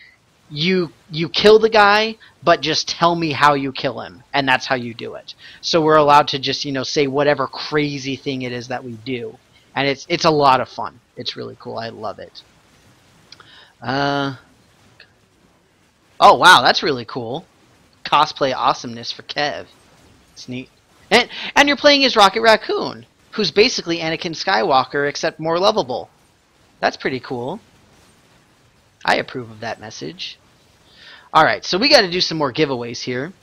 you kill the guy, but just tell me how you kill him, and that's how you do it. So we're allowed to just, say whatever crazy thing it is that we do, and it's a lot of fun. It's really cool. I love it. Oh wow, that's really cool. Cosplay awesomeness for Kev. It's neat. And you're playing as Rocket Raccoon, who's basically Anakin Skywalker except more lovable. That's pretty cool. I approve of that message. Alright, so we got to do some more giveaways here.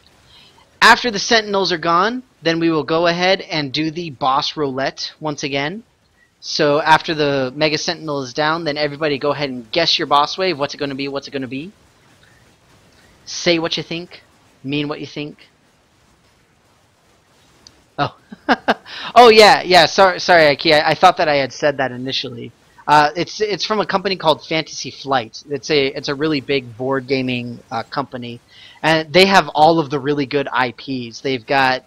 After the Sentinels are gone, then we will go ahead and do the boss roulette once again. So after the Mega Sentinel is down, then everybody go ahead and guess your boss wave. What's it going to be? What's it going to be? Say what you think. Mean what you think. Oh. Oh yeah. Sorry, Aki. I thought that I had said that initially. It's from a company called Fantasy Flight. It's a really big board gaming company, and they have all of the really good IPs. They've got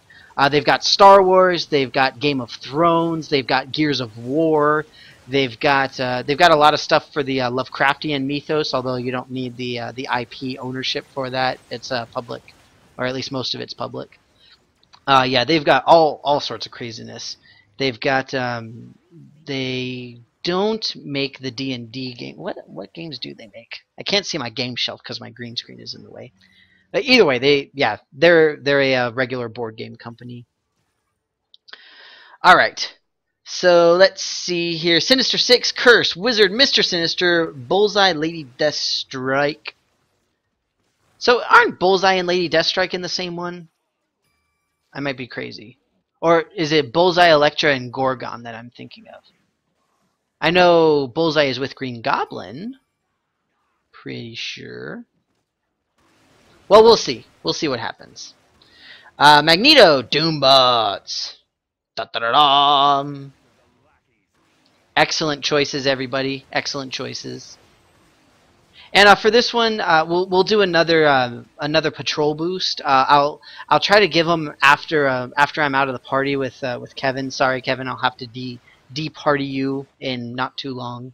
Star Wars, they've got Game of Thrones, they've got Gears of War, they've got a lot of stuff for the Lovecraftian mythos. Although you don't need the IP ownership for that. It's public, or at least most of it's public. Yeah, they've got all sorts of craziness. They've got they don't make the D&D game. What games do they make? I can't see my game shelf because my green screen is in the way. But either way, they're a regular board game company. All right, so let's see here. Sinister 6, Curse, Wizard, Mr. Sinister, Bullseye, Lady Deathstrike. So aren't Bullseye and Lady Deathstrike in the same one? I might be crazy. Or is it Bullseye, Elektra, and Gorgon that I'm thinking of? I know Bullseye is with Green Goblin. Pretty sure. Well, we'll see. We'll see what happens. Magneto, Doombots. Da-da-da-da. Excellent choices, everybody. Excellent choices. And for this one, we'll do another patrol boost. I'll try to give them after I'm out of the party with Kevin. Sorry, Kevin. I'll have to de-party you in not too long.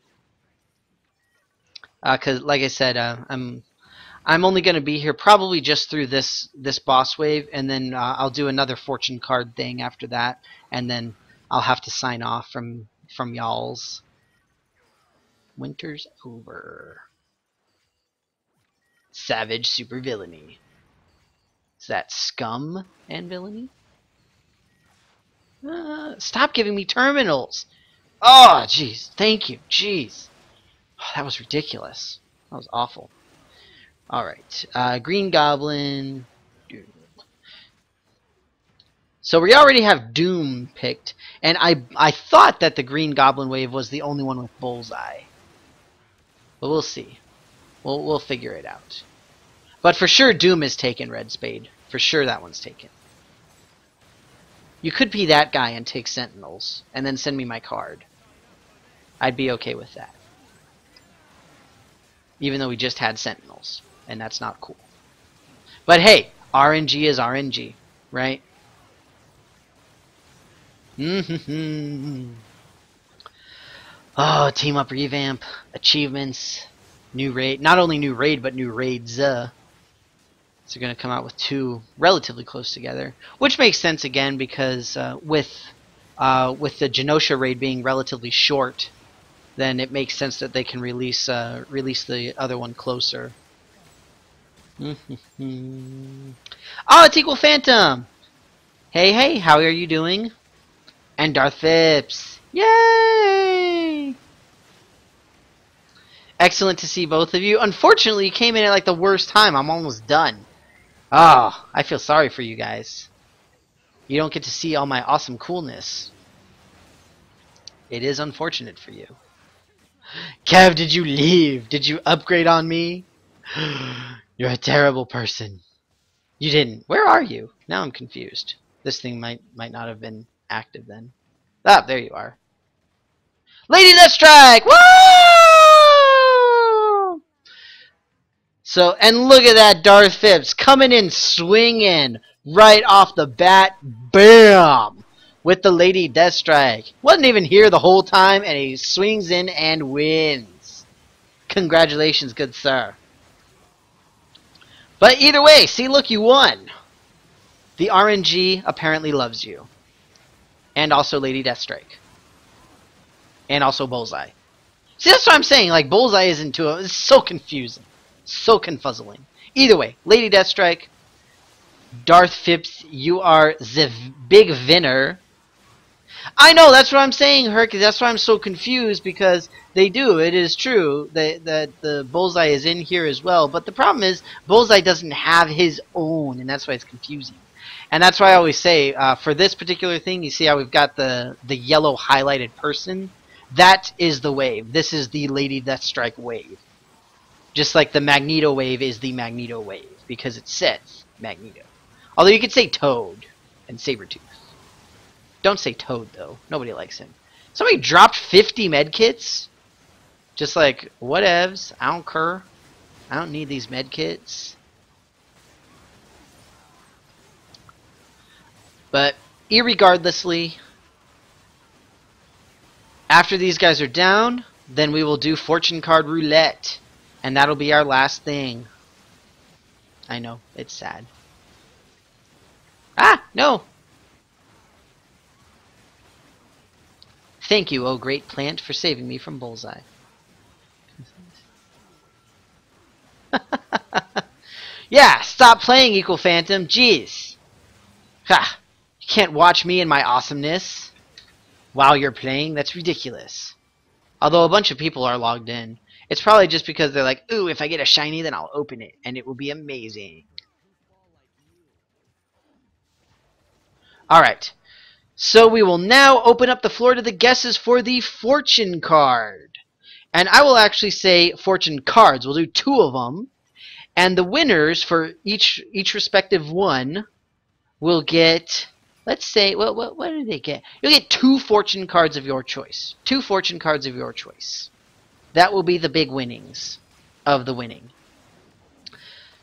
'Cause like I said, I'm only going to be here probably just through this boss wave, and then I'll do another fortune card thing after that, and then I'll have to sign off from y'all's. Winter's over. Savage supervillainy. Is that scum and villainy? Stop giving me terminals! Oh, jeez. Thank you. Jeez. Oh, that was ridiculous. That was awful. Alright. Green Goblin. Doom. So we already have Doom picked, and I thought that the Green Goblin wave was the only one with Bullseye. But we'll see. We'll figure it out. But for sure Doom is taken, Red Spade. For sure that one's taken. You could be that guy and take Sentinels, and then send me my card. I'd be okay with that. Even though we just had Sentinels, and that's not cool. But hey, RNG is RNG, right? Oh, team up revamp, achievements, new raid. Not only new raid, but new raids. So they're going to come out with two relatively close together, which makes sense again because with the Genosha raid being relatively short, then it makes sense that they can release the other one closer. Oh, it's Equal Phantom! Hey, how are you doing? And Darth Phipps! Yay! Excellent to see both of you. Unfortunately, you came in at like the worst time. I'm almost done. Oh, I feel sorry for you guys. You don't get to see all my awesome coolness. It is unfortunate for you. Kev, did you leave? Did you upgrade on me? You're a terrible person. You didn't. Where are you? Now I'm confused. This thing might not have been active then. Ah, there you are. Lady Deathstrike! Woo! So, and look at that Darth Phipps coming in swinging right off the bat. Bam! With the Lady Deathstrike. Wasn't even here the whole time, and he swings in and wins. Congratulations, good sir. But either way, see, look, you won. The RNG apparently loves you. And also Lady Deathstrike. And also Bullseye. See, that's what I'm saying. Like, Bullseye isn't too... It's so confusing. So confuzzling. Either way, Lady Deathstrike, Darth Phipps, you are the big winner. I know, that's what I'm saying, Herc. That's why I'm so confused, because they do. It is true that the Bullseye is in here as well. But the problem is, Bullseye doesn't have his own, and that's why it's confusing. And that's why I always say, for this particular thing, you see how we've got the yellow highlighted person? That is the wave. This is the Lady Deathstrike wave. Just like the Magneto wave is the Magneto wave, because it says Magneto. Although you could say Toad and Sabretooth. Don't say Toad, though. Nobody likes him. Somebody dropped 50 medkits? Just like, whatevs. I don't care. I don't need these medkits. But, irregardlessly, after these guys are down, then we will do Fortune Card Roulette. And that'll be our last thing. I know, it's sad. Ah, no! Thank you, oh great plant, for saving me from Bullseye. Yeah, stop playing, Equal Phantom. Jeez. Ha! You can't watch me and my awesomeness while you're playing. That's ridiculous. Although a bunch of people are logged in. It's probably just because they're like, ooh, if I get a shiny, then I'll open it, and it will be amazing. Alright. So we will now open up the floor to the guesses for the fortune card. And I will actually say fortune cards. We'll do 2 of them. And the winners for each respective one will get, let's say, well, what do they get? You'll get 2 fortune cards of your choice. 2 fortune cards of your choice. That will be the big winnings of the winning.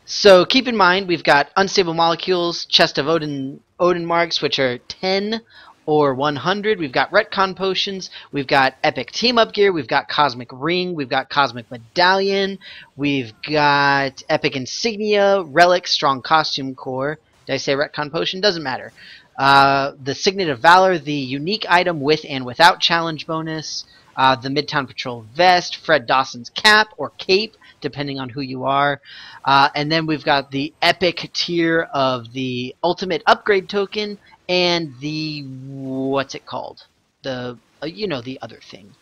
So keep in mind, we've got Unstable Molecules, Chest of Odin Marks, which are 10 or 100. We've got Retcon Potions. We've got Epic Team-Up Gear. We've got Cosmic Ring. We've got Cosmic Medallion. We've got Epic Insignia, Relic, Strong Costume Core. Did I say Retcon Potion? Doesn't matter. The Signet of Valor, the unique item with and without challenge bonus. The Midtown Patrol Vest, Fred Dawson's Cap or Cape, depending on who you are. And then we've got the epic tier of the Ultimate Upgrade Token and the, what's it called? The, you know, the other thing.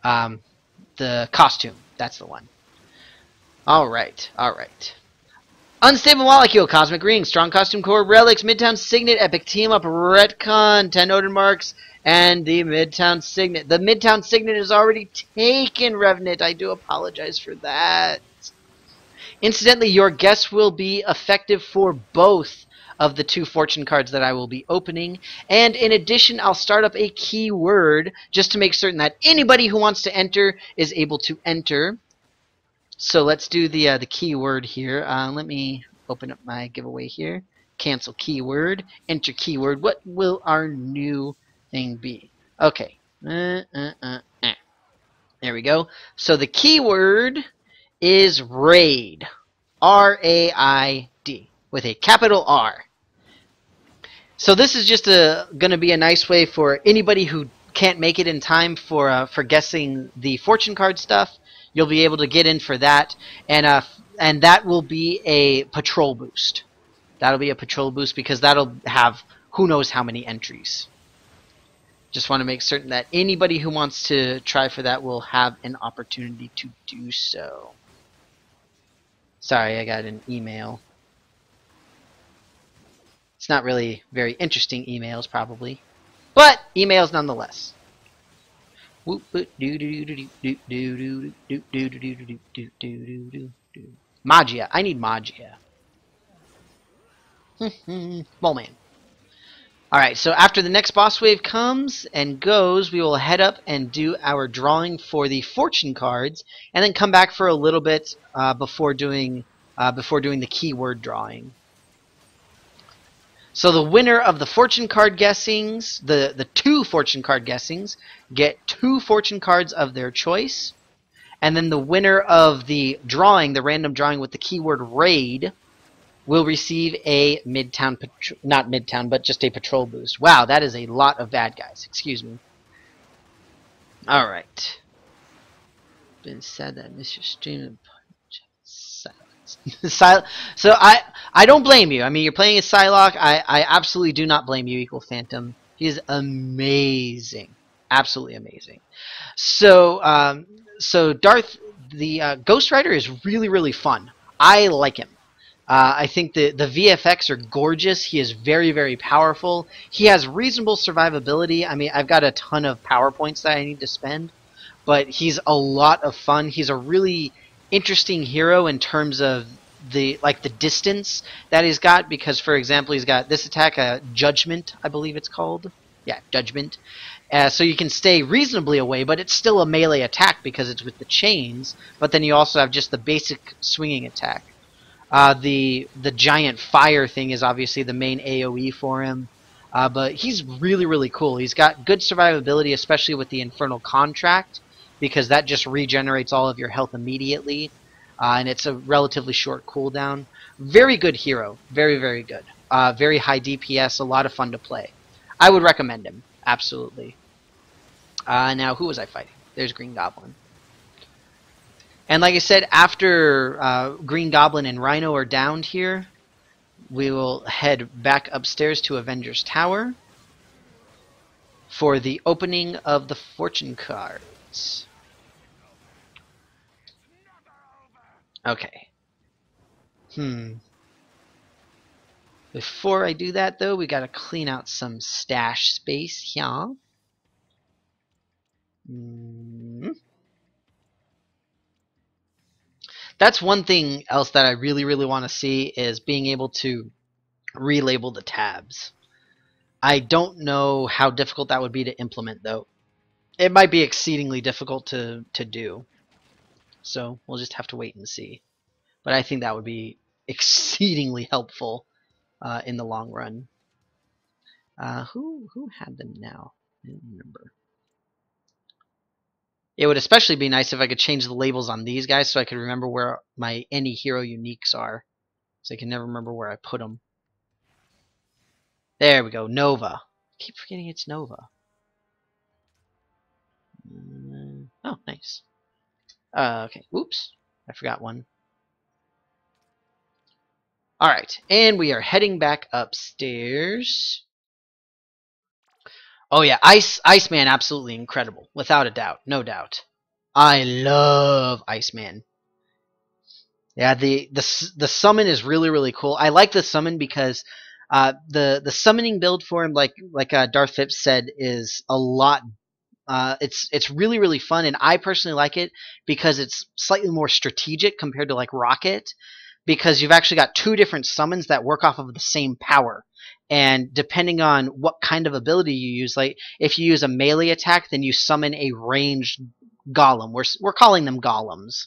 The costume. That's the one. Alright, alright. Unstable Molecule, Cosmic Ring, Strong Costume Core, Relics, Midtown Signet, Epic Team Up, Retcon, 10 Odin Marks, and the Midtown Signet. The Midtown Signet is already taken, Revenant. I do apologize for that. Incidentally, your guess will be effective for both of the 2 fortune cards that I will be opening. And in addition, I'll start up a keyword just to make certain that anybody who wants to enter is able to enter. So let's do the keyword here. Let me open up my giveaway here. Cancel keyword. Enter keyword. What will our new thing be? Okay. There we go. So the keyword is RAID. R-A-I-D. With a capital R. So this is just going to be a nice way for anybody who can't make it in time for guessing the fortune card stuff. You'll be able to get in for that, and that will be a patrol boost. That'll be a patrol boost because that'll have who knows how many entries. Just want to make certain that anybody who wants to try for that will have an opportunity to do so. Sorry, I got an email. It's not really very interesting emails, probably. But emails nonetheless. Magia. I need Magia. Well, man. Alright, so after the next boss wave comes and goes, we will head up and do our drawing for the fortune cards, and then come back for a little bit before doing the keyword drawing. So the winner of the fortune card guessings, the 2 fortune card guessings, get 2 fortune cards of their choice, and then the winner of the drawing, the random drawing with the keyword raid, will receive a Midtown, not Midtown, but just a patrol boost. Wow, that is a lot of bad guys. Excuse me. Alright. Been said that Mr. Stream silence. So I don't blame you. I mean, you're playing as Psylocke. I absolutely do not blame you, Equal Phantom. He is amazing. Absolutely amazing. So, so Darth, the Ghost Rider is really, really fun. I like him. I think the VFX are gorgeous. He is very, very powerful. He has reasonable survivability. I mean, I've got a ton of power points that I need to spend, but he's a lot of fun. He's a really interesting hero in terms of the distance that he's got, because, for example, he's got this attack, Judgment, I believe it's called. Yeah, Judgment. So you can stay reasonably away, but it's still a melee attack because it's with the chains, but then you also have just the basic swinging attack. The giant fire thing is obviously the main AoE for him, but he's really, really cool. He's got good survivability, especially with the Infernal Contract, because that just regenerates all of your health immediately, and it's a relatively short cooldown. Very good hero. Very, very good. Very high DPS, a lot of fun to play. I would recommend him, absolutely. Now, who was I fighting? There's Green Goblin. And like I said, after Green Goblin and Rhino are downed here, we will head back upstairs to Avengers Tower for the opening of the fortune cards. Okay. Before I do that, though, we gotta clean out some stash space here. That's one thing else that I really, really want to see, is being able to relabel the tabs. I don't know how difficult that would be to implement, though. It might be exceedingly difficult to do. So we'll just have to wait and see. But I think that would be exceedingly helpful in the long run. Who had them now? I don't remember. It would especially be nice if I could change the labels on these guys so I could remember where my any hero uniques are. So I can never remember where I put them. There we go, Nova. I keep forgetting it's Nova. Oh, nice. Okay, whoops. I forgot one. Alright, and we are heading back upstairs. Oh yeah, Iceman, absolutely incredible, without a doubt, no doubt. I love Iceman. Yeah, the summon is really, really cool. I like the summon because the summoning build for him, like Darth Phipps said, is a lot. It's really, really fun, and I personally like it because it's slightly more strategic compared to like Rocket, because you've actually got 2 different summons that work off of the same power. And depending on what kind of ability you use, like if you use a melee attack, then you summon a ranged golem. We're calling them golems.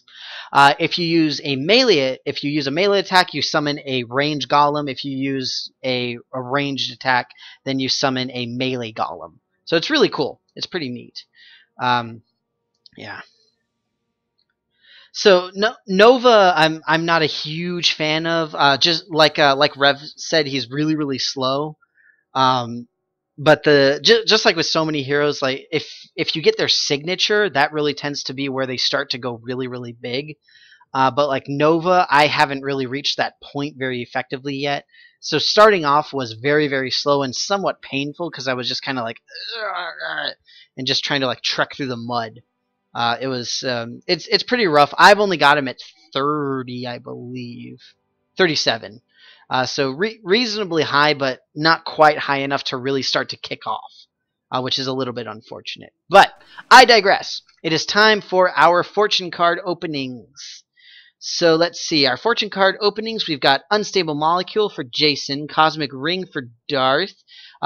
If you use a melee attack, you summon a ranged golem. If you use a ranged attack, then you summon a melee golem. So it's really cool. It's pretty neat. Yeah. So Nova, I'm not a huge fan of. Just like Rev said, he's really, really slow. But just like with so many heroes, like if you get their signature, that really tends to be where they start to go really, really big. But like Nova, I haven't really reached that point very effectively yet. So starting off was very, very slow and somewhat painful because I was just kind of like, and just trying to like trek through the mud. It's pretty rough. I've only got him at 30, I believe, 37. So reasonably high, but not quite high enough to really start to kick off, which is a little bit unfortunate. But I digress. It is time for our fortune card openings. So let's see. Our fortune card openings, we've got Unstable Molecule for Jason, Cosmic Ring for Darth,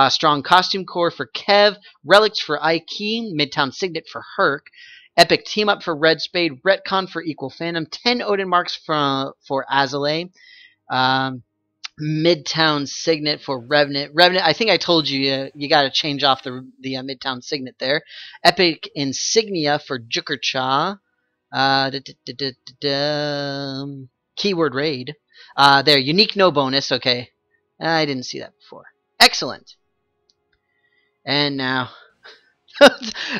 Strong Costume Core for Kev, Relics for Ike, Midtown Signet for Herc, Epic Team Up for Red Spade, Retcon for Equal Phantom, 10 Odin Marks for Azalea, Midtown Signet for Revenant. I think I told you you got to change off the Midtown Signet there. Epic Insignia for Jukercha. Keyword raid. There, unique no bonus. Okay, I didn't see that before. Excellent. And now,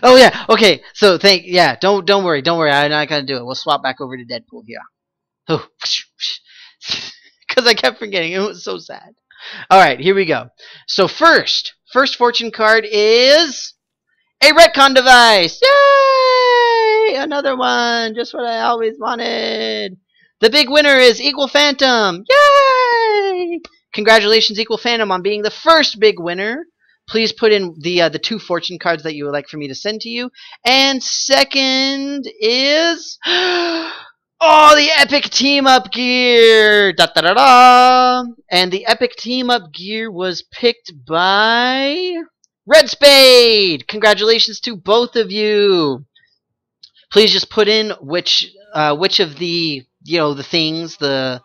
oh yeah, okay. So don't worry. I'm not gonna do it. We'll swap back over to Deadpool here. Oh, because I kept forgetting. It was so sad. All right, here we go. So first fortune card is a retcon device. Yay! Another one. Just what I always wanted. The big winner is Equal Phantom. Yay! Congratulations, Equal Phantom, on being the first big winner. Please put in the 2 fortune cards that you would like for me to send to you. And second is oh, the Epic Team Up gear. Da da da da. And the Epic Team Up gear was picked by Red Spade. Congratulations to both of you. Please just put in which of the the things the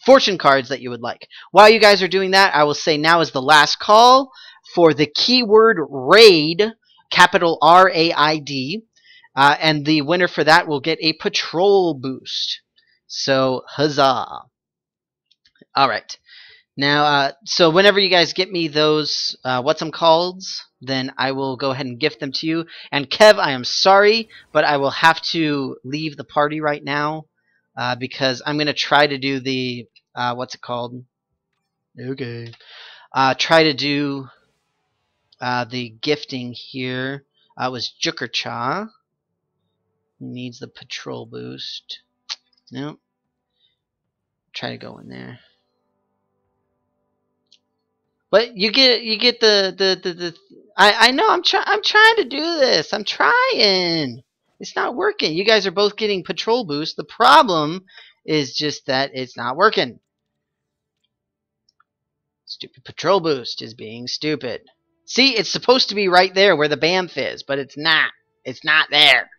fortune cards that you would like. While you guys are doing that, I will say now is the last call for the keyword RAID, capital RAID, and the winner for that will get a patrol boost. So huzzah! All right. Now, so whenever you guys get me those what's them calls, then I will go ahead and gift them to you. And Kev, I am sorry, but I will have to leave the party right now because I'm going to try to do the, what's it called? Okay. Try to do the gifting here. It was Jukercha. Needs the patrol boost. Nope. Try to go in there. But you get the I know I'm trying to do this. I'm trying. It's not working. You guys are both getting patrol boost. The problem is just that it's not working. Stupid patrol boost is being stupid. See, it's supposed to be right there where the BAMF is, but it's not. It's not there.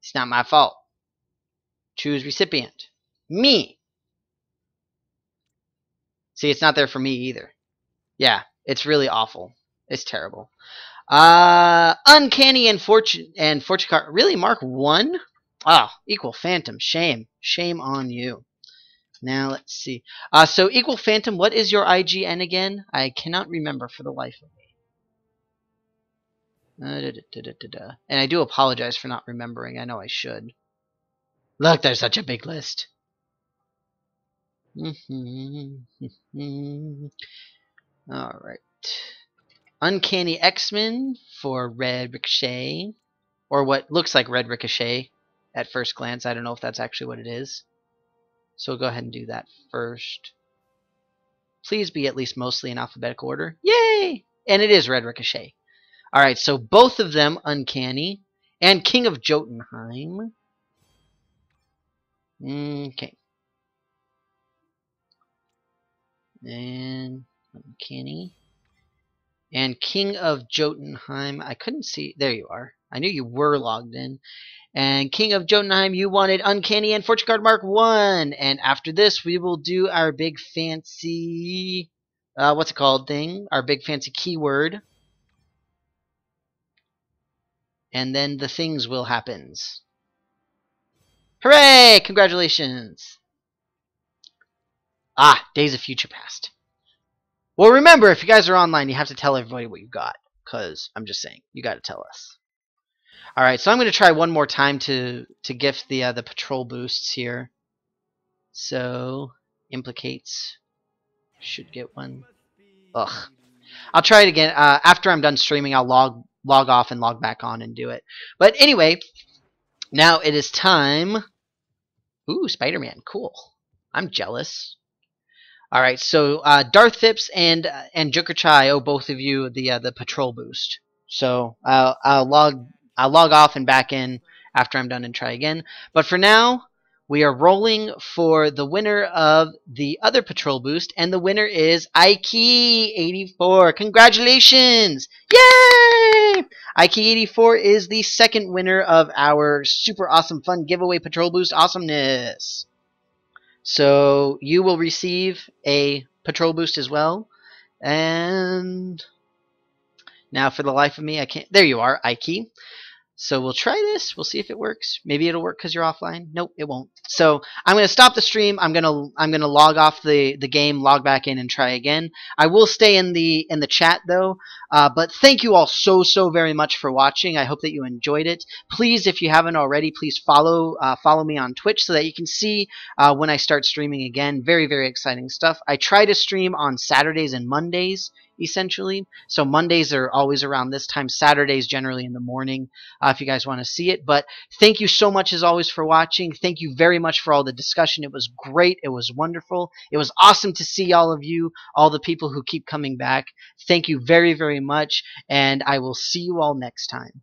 It's not my fault. Choose recipient. Me. See, it's not there for me either. Yeah, it's really awful. It's terrible. Uncanny and fortune card. Really, Mark 1? Oh, Equal Phantom. Shame. Shame on you. Now, let's see. So, Equal Phantom, what is your IGN again? I cannot remember for the life of me. And I do apologize for not remembering. I know I should. Look, there's such a big list. Alright. Uncanny X-Men for Red Ricochet. Or what looks like Red Ricochet at first glance. I don't know if that's actually what it is. So we'll go ahead and do that first. Please be at least mostly in alphabetical order. Yay! And it is Red Ricochet. Alright, so both of them Uncanny. And King of Jotunheim. Okay. And Uncanny. And King of Jotunheim. I couldn't see. There you are. I knew you were logged in. And King of Jotunheim, you wanted Uncanny and Fortune Card Mark 1. And after this, we will do our big fancy, what's it called thing? Our big fancy keyword. And then the things will happen. Hooray! Congratulations! Ah, Days of Future Past. Well, remember, if you guys are online, you have to tell everybody what you got. Because, I'm just saying, you got to tell us. Alright, so I'm going to try one more time to gift the patrol boosts here. So, implicates. Should get one. Ugh. I'll try it again. After I'm done streaming, I'll log off and log back on and do it. But anyway, now it is time. Ooh, Spider-Man. Cool. I'm jealous. All right, so Darth Phipps and Joker Chai owe both of you the patrol boost. So I'll log off and back in after I'm done and try again. But for now, we are rolling for the winner of the other patrol boost, and the winner is Ike84. Congratulations! Yay! Ike84 is the second winner of our super awesome fun giveaway patrol boost awesomeness. So you will receive a patrol boost as well. And now for the life of me, I can't. There you are, Ike. So we'll try this. We'll see if it works. Maybe it'll work because you're offline. Nope, it won't. So I'm going to stop the stream. I'm gonna log off the game, log back in, and try again. I will stay in the chat though. But thank you all so very much for watching. I hope that you enjoyed it. Please, if you haven't already, please follow me on Twitch so that you can see when I start streaming again. Very exciting stuff. I try to stream on Saturdays and Mondays, essentially. So Mondays are always around this time. Saturdays generally in the morning if you guys want to see it. But thank you so much as always for watching. Thank you very much for all the discussion. It was great. It was wonderful. It was awesome to see all of you, all the people who keep coming back. Thank you very much, and I will see you all next time.